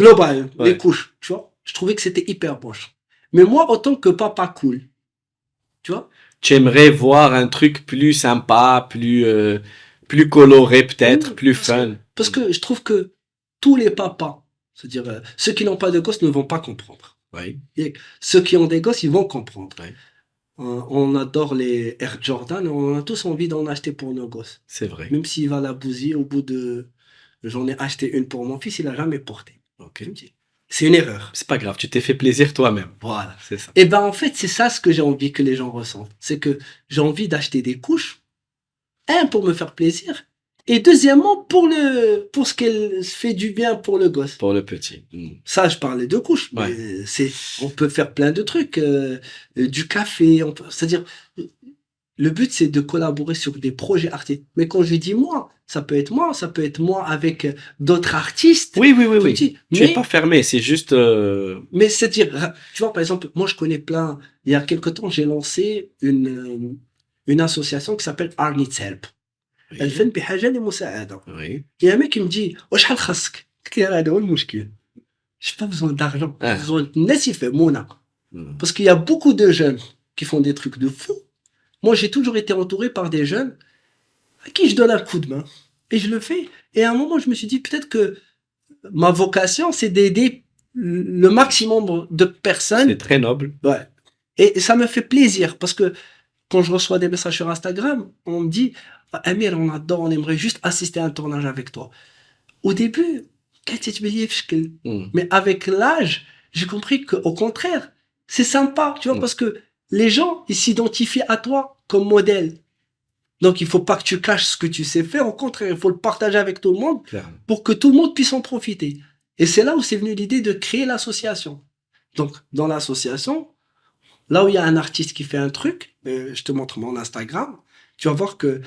Global, Ouais. les couches, tu vois. Je trouvais que c'était hyper moche. Mais moi, autant que papa cool, tu vois. Tu aimerais voir un truc plus sympa, plus coloré peut-être, Oui, plus parce fun. Parce que je trouve que tous les papas, c'est-à-dire ceux qui n'ont pas de gosses ne vont pas comprendre. Oui, Ceux qui ont des gosses, ils vont comprendre. Ouais. On adore les Air Jordan, on a tous envie d'en acheter pour nos gosses. c'est vrai. Même s'il va la bousiller au bout de... J'en ai acheté une pour mon fils, il a jamais porté. Ok. C'est une erreur. C'est pas grave, tu t'es fait plaisir toi-même. Voilà. C'est ça. Et ben en fait, c'est ça ce que j'ai envie que les gens ressentent. C'est que j'ai envie d'acheter des couches, un, pour me faire plaisir, et deuxièmement, pour ce qu'elle fait du bien pour le gosse. Pour le petit. Mm. Ça, je parlais de couches, mais on peut faire plein de trucs, du café, c'est-à-dire, le but c'est de collaborer sur des projets artistiques. Mais quand je dis moi, ça peut être moi avec d'autres artistes. Oui, oui, oui, oui. Petits. Tu es pas fermé, c'est juste. Mais c'est-à-dire, tu vois, par exemple, moi je connais plein. Il y a quelque temps, j'ai lancé une association qui s'appelle Arnitz Help. Oui. Elle fait بحاجة لمساعدة. Oui. Il y a un mec qui me dit, وشحال خاصك؟ قلت له هذا هو المشكل. J'ai pas besoin d'argent. J'ai besoin de الناس يفهمونا. Mm. Parce qu'il y a beaucoup de jeunes qui font des trucs de fou. Moi, j'ai toujours été entouré par des jeunes à qui je donne un coup de main. Et je le fais. Et à un moment, je me suis dit, peut-être que ma vocation, c'est d'aider le maximum de personnes. C'est très noble. Ouais. Et ça me fait plaisir parce que quand je reçois des messages sur Instagram, on me dit, Amir, on adore, on aimerait juste assister à un tournage avec toi. Au début, Mm. mais avec l'âge, j'ai compris qu'au contraire, c'est sympa, tu vois, parce que les gens, ils s'identifient à toi comme modèle. Donc, il faut pas que tu caches ce que tu sais faire. Au contraire, il faut le partager avec tout le monde Clairement. pour que tout le monde puisse en profiter. Et c'est là où c'est venu l'idée de créer l'association. Donc, dans l'association, là où il y a un artiste qui fait un truc, je te montre mon Instagram, tu vas voir que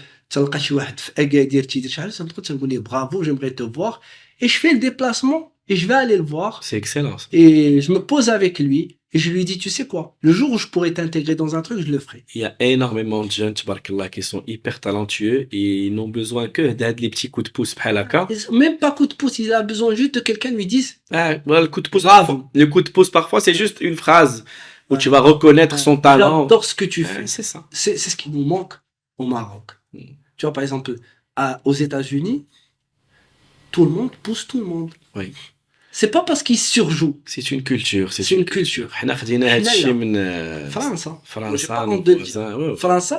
bravo, j'aimerais te voir. Et je fais le déplacement et je vais aller le voir. C'est excellent. Ça. Et je me pose avec lui et je lui dis, tu sais quoi, le jour où je pourrais t'intégrer dans un truc, je le ferai. Il y a énormément de jeunes, tabarakallah, qui sont hyper talentueux et ils n'ont besoin que d'aider les petits coups de pouce. bحال هكا. Même pas coup de pouce, il a besoin juste de quelqu'un qui lui dise, Ah, voilà, le coup de pouce. Bravo. Le coup de pouce, parfois, c'est juste une phrase où tu vas reconnaître son talent. j'adore ce que tu fais. C'est ça. C'est ce qui nous manque au Maroc. Mm. Tu vois, par exemple, aux États-Unis, tout le monde pousse tout le monde. Oui. c'est pas parce qu'il surjoue. C'est une culture. C'est une culture. حنا خدينا هذا الشيء من France, hein. Moi, j'ai فرنسا pas nos honte de le dire. voisins. Ouais, ouais. France,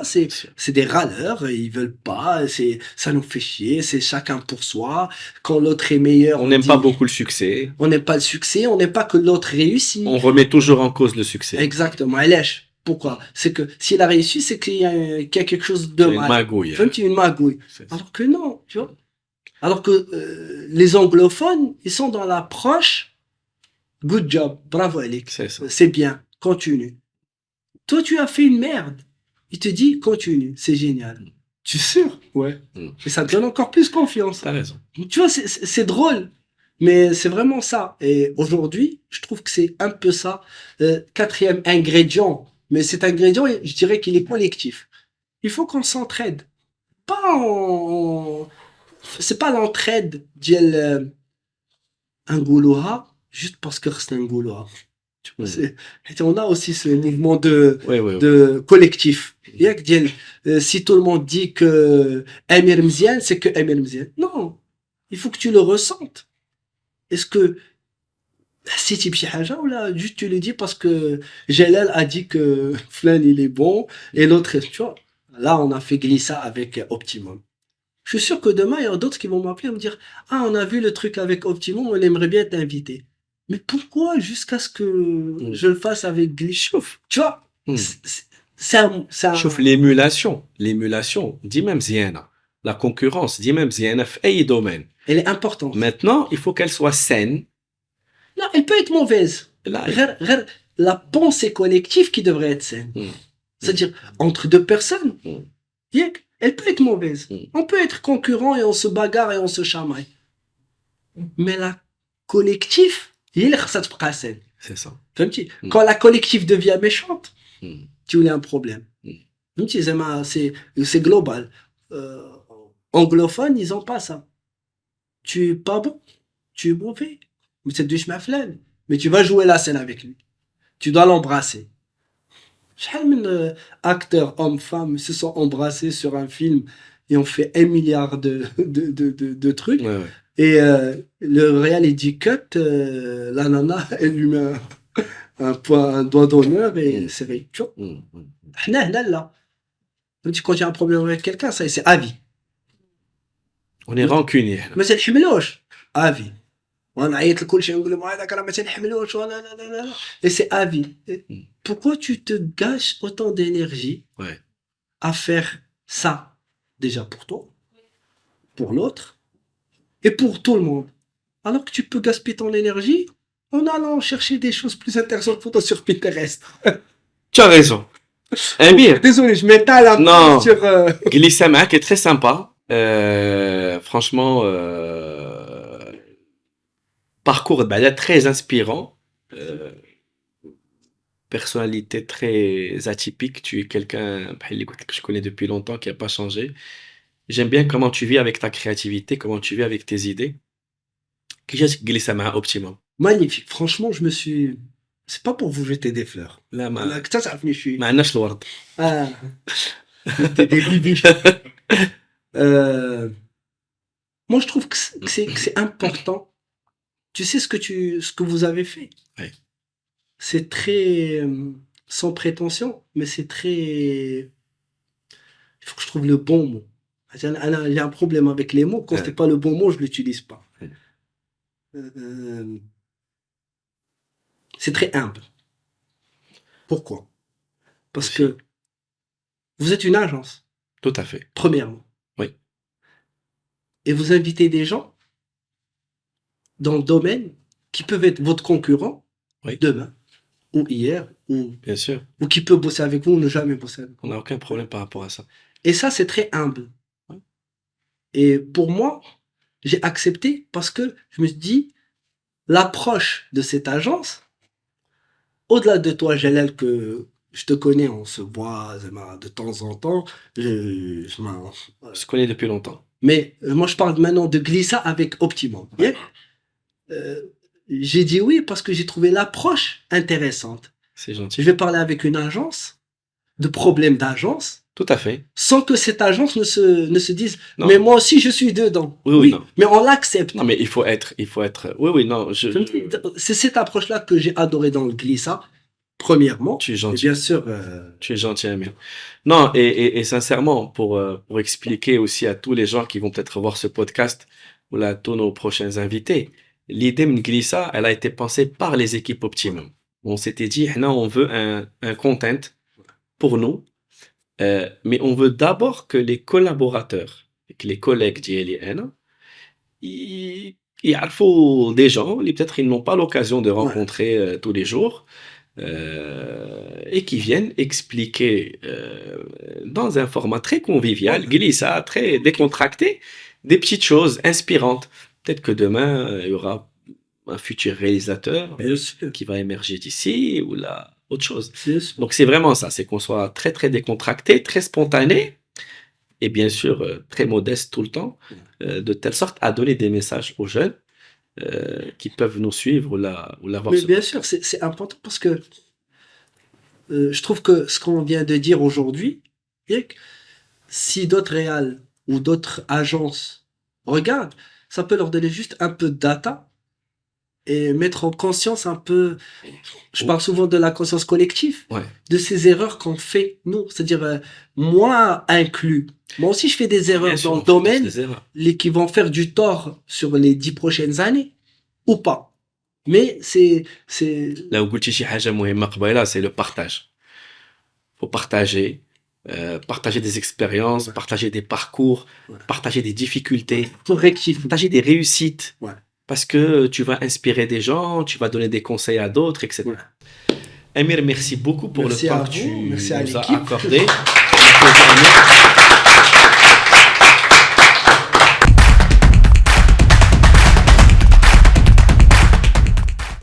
c'est des râleurs, ils veulent pas, ça nous fait chier, c'est chacun pour soi. Quand l'autre est meilleur, On n'aime dit- pas beaucoup le succès. On n'aime pas le succès, on n'aime pas que l'autre réussisse. On remet toujours en cause le succès. Exactement, elle lèche. Pourquoi? C'est que s'il a réussi, c'est qu'il y a quelque chose de C'est une mal. magouille. Enfin, une magouille. C'est ça. Alors que non, tu vois. Alors que les anglophones, ils sont dans l'approche good job, bravo Alex, C'est ça. c'est bien, continue. Toi, tu as fait une merde. Il te dit continue, c'est génial. Tu es sûr? Ouais. Et ça te donne encore plus confiance. T'as raison. Tu vois, c'est drôle, mais c'est vraiment ça. Et aujourd'hui, je trouve que c'est un peu ça. Quatrième ingrédient, mais cet ingrédient, je dirais qu'il est collectif. Il faut qu'on s'entraide. Pas en... C'est pas l'entraide d'il un gouloha juste parce que c'est un gouloha. Tu vois, on a aussi ce mouvement de collectif. Il y a que dire, si tout le monde dit que Amir Mzian, c'est que Amir Mzian. Non, il faut que tu le ressentes. Est-ce que si tu es ou là, juste tu le dis parce que Jalal a dit que Flan il est bon et l'autre, tu vois. Là, on a fait glisser avec Optimum. Je suis sûr que demain, il y a d'autres qui vont m'appeler et me dire ah, on a vu le truc avec Optimum, on aimerait bien t'inviter. Mais pourquoi jusqu'à ce que je le fasse avec Glitch? Tu vois, c'est un... شوف l'émulation dit même زيانة. La concurrence dit même زيانة في أي domaine. Elle est importante. Maintenant, il faut qu'elle soit saine. Non, elle peut être mauvaise. Là, La pensée collective qui devrait être saine. C'est-à-dire, entre deux personnes, elle peut être mauvaise. On peut être concurrent et on se bagarre et on se chamaille. Mais la collective, ça te prend saine. c'est ça. Quand la collective devient méchante, tu as un problème. C'est global. Anglophones, ils n'ont pas ça. Tu es pas bon, tu es mauvais. Mais c'est du chemin flemme. Mais tu vas jouer la scène avec lui. Tu dois l'embrasser. Acteurs, hommes, femmes, se sont embrassés sur un film et ont fait 1 milliard de trucs. Ouais, ouais. Et le réal, il dit cut, la nana, elle lui met un doigt d'honneur et c'est vrai. Tu vois, là. Quand il y a un problème avec quelqu'un, ça, c'est à vie. On est rancunier. ما تنحملوش à vie. وانا عيط لكل شيء نقول لهم هذاك راه ما تنحملوش ولا لا لا لا. Et c'est à vie. Pourquoi tu te gâches autant d'énergie à faire ça déjà pour toi, pour l'autre et pour tout le monde, alors que tu peux gaspiller ton énergie en allant chercher des choses plus intéressantes pour toi sur Pinterest. Tu as raison. Amir, Désolé, je m'étale un Non. peu sur... glisser Mac est très sympa. Franchement, parcours très inspirant. Personnalité très atypique. Tu es quelqu'un que je connais depuis longtemps qui n'a pas changé. J'aime bien comment tu vis avec ta créativité, comment tu vis avec tes idées. Qui est-ce qui glisse à ma optimum? Magnifique. Franchement, je me suis... C'est pas pour vous jeter des fleurs. Là, Là, ça, ça finit, je suis... ما عندناش الورد. Ah, t'es des bibis. Moi, je trouve que c'est important. Tu sais ce que vous avez fait. Oui. C'est très sans prétention, mais c'est très. Il faut que je trouve le bon mot. J'ai un problème avec les mots. Quand c'est pas le bon mot, je l'utilise pas. C'est très humble. Pourquoi? Parce que vous êtes une agence. Tout à fait. Premièrement. Oui. Et vous invitez des gens dans le domaine qui peuvent être votre concurrent demain, ou hier, Bien sûr. ou qui peut bosser avec vous ou ne jamais bosser avec vous. On n'a aucun problème par rapport à ça. Et ça, c'est très humble. Et pour moi, j'ai accepté parce que je me suis dit, l'approche de cette agence, au-delà de toi, Jalal, que je te connais, on se voit de temps en temps, Je te connais depuis longtemps. mais moi, je parle maintenant de Glissa avec Optimum. J'ai dit oui parce que j'ai trouvé l'approche intéressante. C'est gentil. Je vais parler avec une agence, de problèmes d'agence, Tout à fait. Sans que cette agence ne se dise, Non. mais moi aussi je suis dedans. Oui, non. Mais on l'accepte. Non, mais il faut être, oui, non, C'est cette approche-là que j'ai adoré dans le Glissa, premièrement. tu es Et gentil. bien sûr, Tu es gentil, Amir. Non, et sincèrement, pour expliquer aussi à tous les gens qui vont peut-être voir ce podcast ou là, tous nos prochains invités, l'idée Mglissa, elle a été pensée par les équipes Optimum. On s'était dit, non, on veut un content pour nous, mais on veut d'abord que les collaborateurs, que les collègues d'ILN, ils يعرفوا des gens, peut-être ils n'ont pas l'occasion de rencontrer tous les jours, et qui viennent expliquer dans un format très convivial, glissa, très décontracté, des petites choses inspirantes. Peut-être que demain, il y aura un futur réalisateur bien sûr, qui va émerger d'ici ou là, autre chose. bien sûr. Donc c'est vraiment ça, c'est qu'on soit très très décontracté, très spontané et bien sûr très modeste tout le temps, de telle sorte à donner des messages aux jeunes qui peuvent nous suivre ou la voir. Mais bien sûr, c'est important parce que je trouve que ce qu'on vient de dire aujourd'hui, si d'autres réals ou d'autres agences regardent, ça peut leur donner juste un peu de data et mettre en conscience un peu, je parle souvent de la conscience collective, Ouais. de ces erreurs qu'on fait nous, c'est-à-dire moi inclus. Moi aussi je fais des erreurs Bien sûr, dans on le fait domaine des erreurs. qui vont faire du tort sur les 10 prochaines années ou pas. Mais c'est Là où قلتي شي حاجة مهمة قبيلة, c'est le partage. Faut partager, partager des expériences, Ouais. partager des parcours, Ouais. partager des difficultés, pour rectifier. partager des réussites. Ouais. Parce que tu vas inspirer des gens, tu vas donner des conseils à d'autres, etc. Ouais. Amir, merci beaucoup pour Merci le temps à que vous, tu merci à nous as l'équipe. accordé. On applaudit Amir.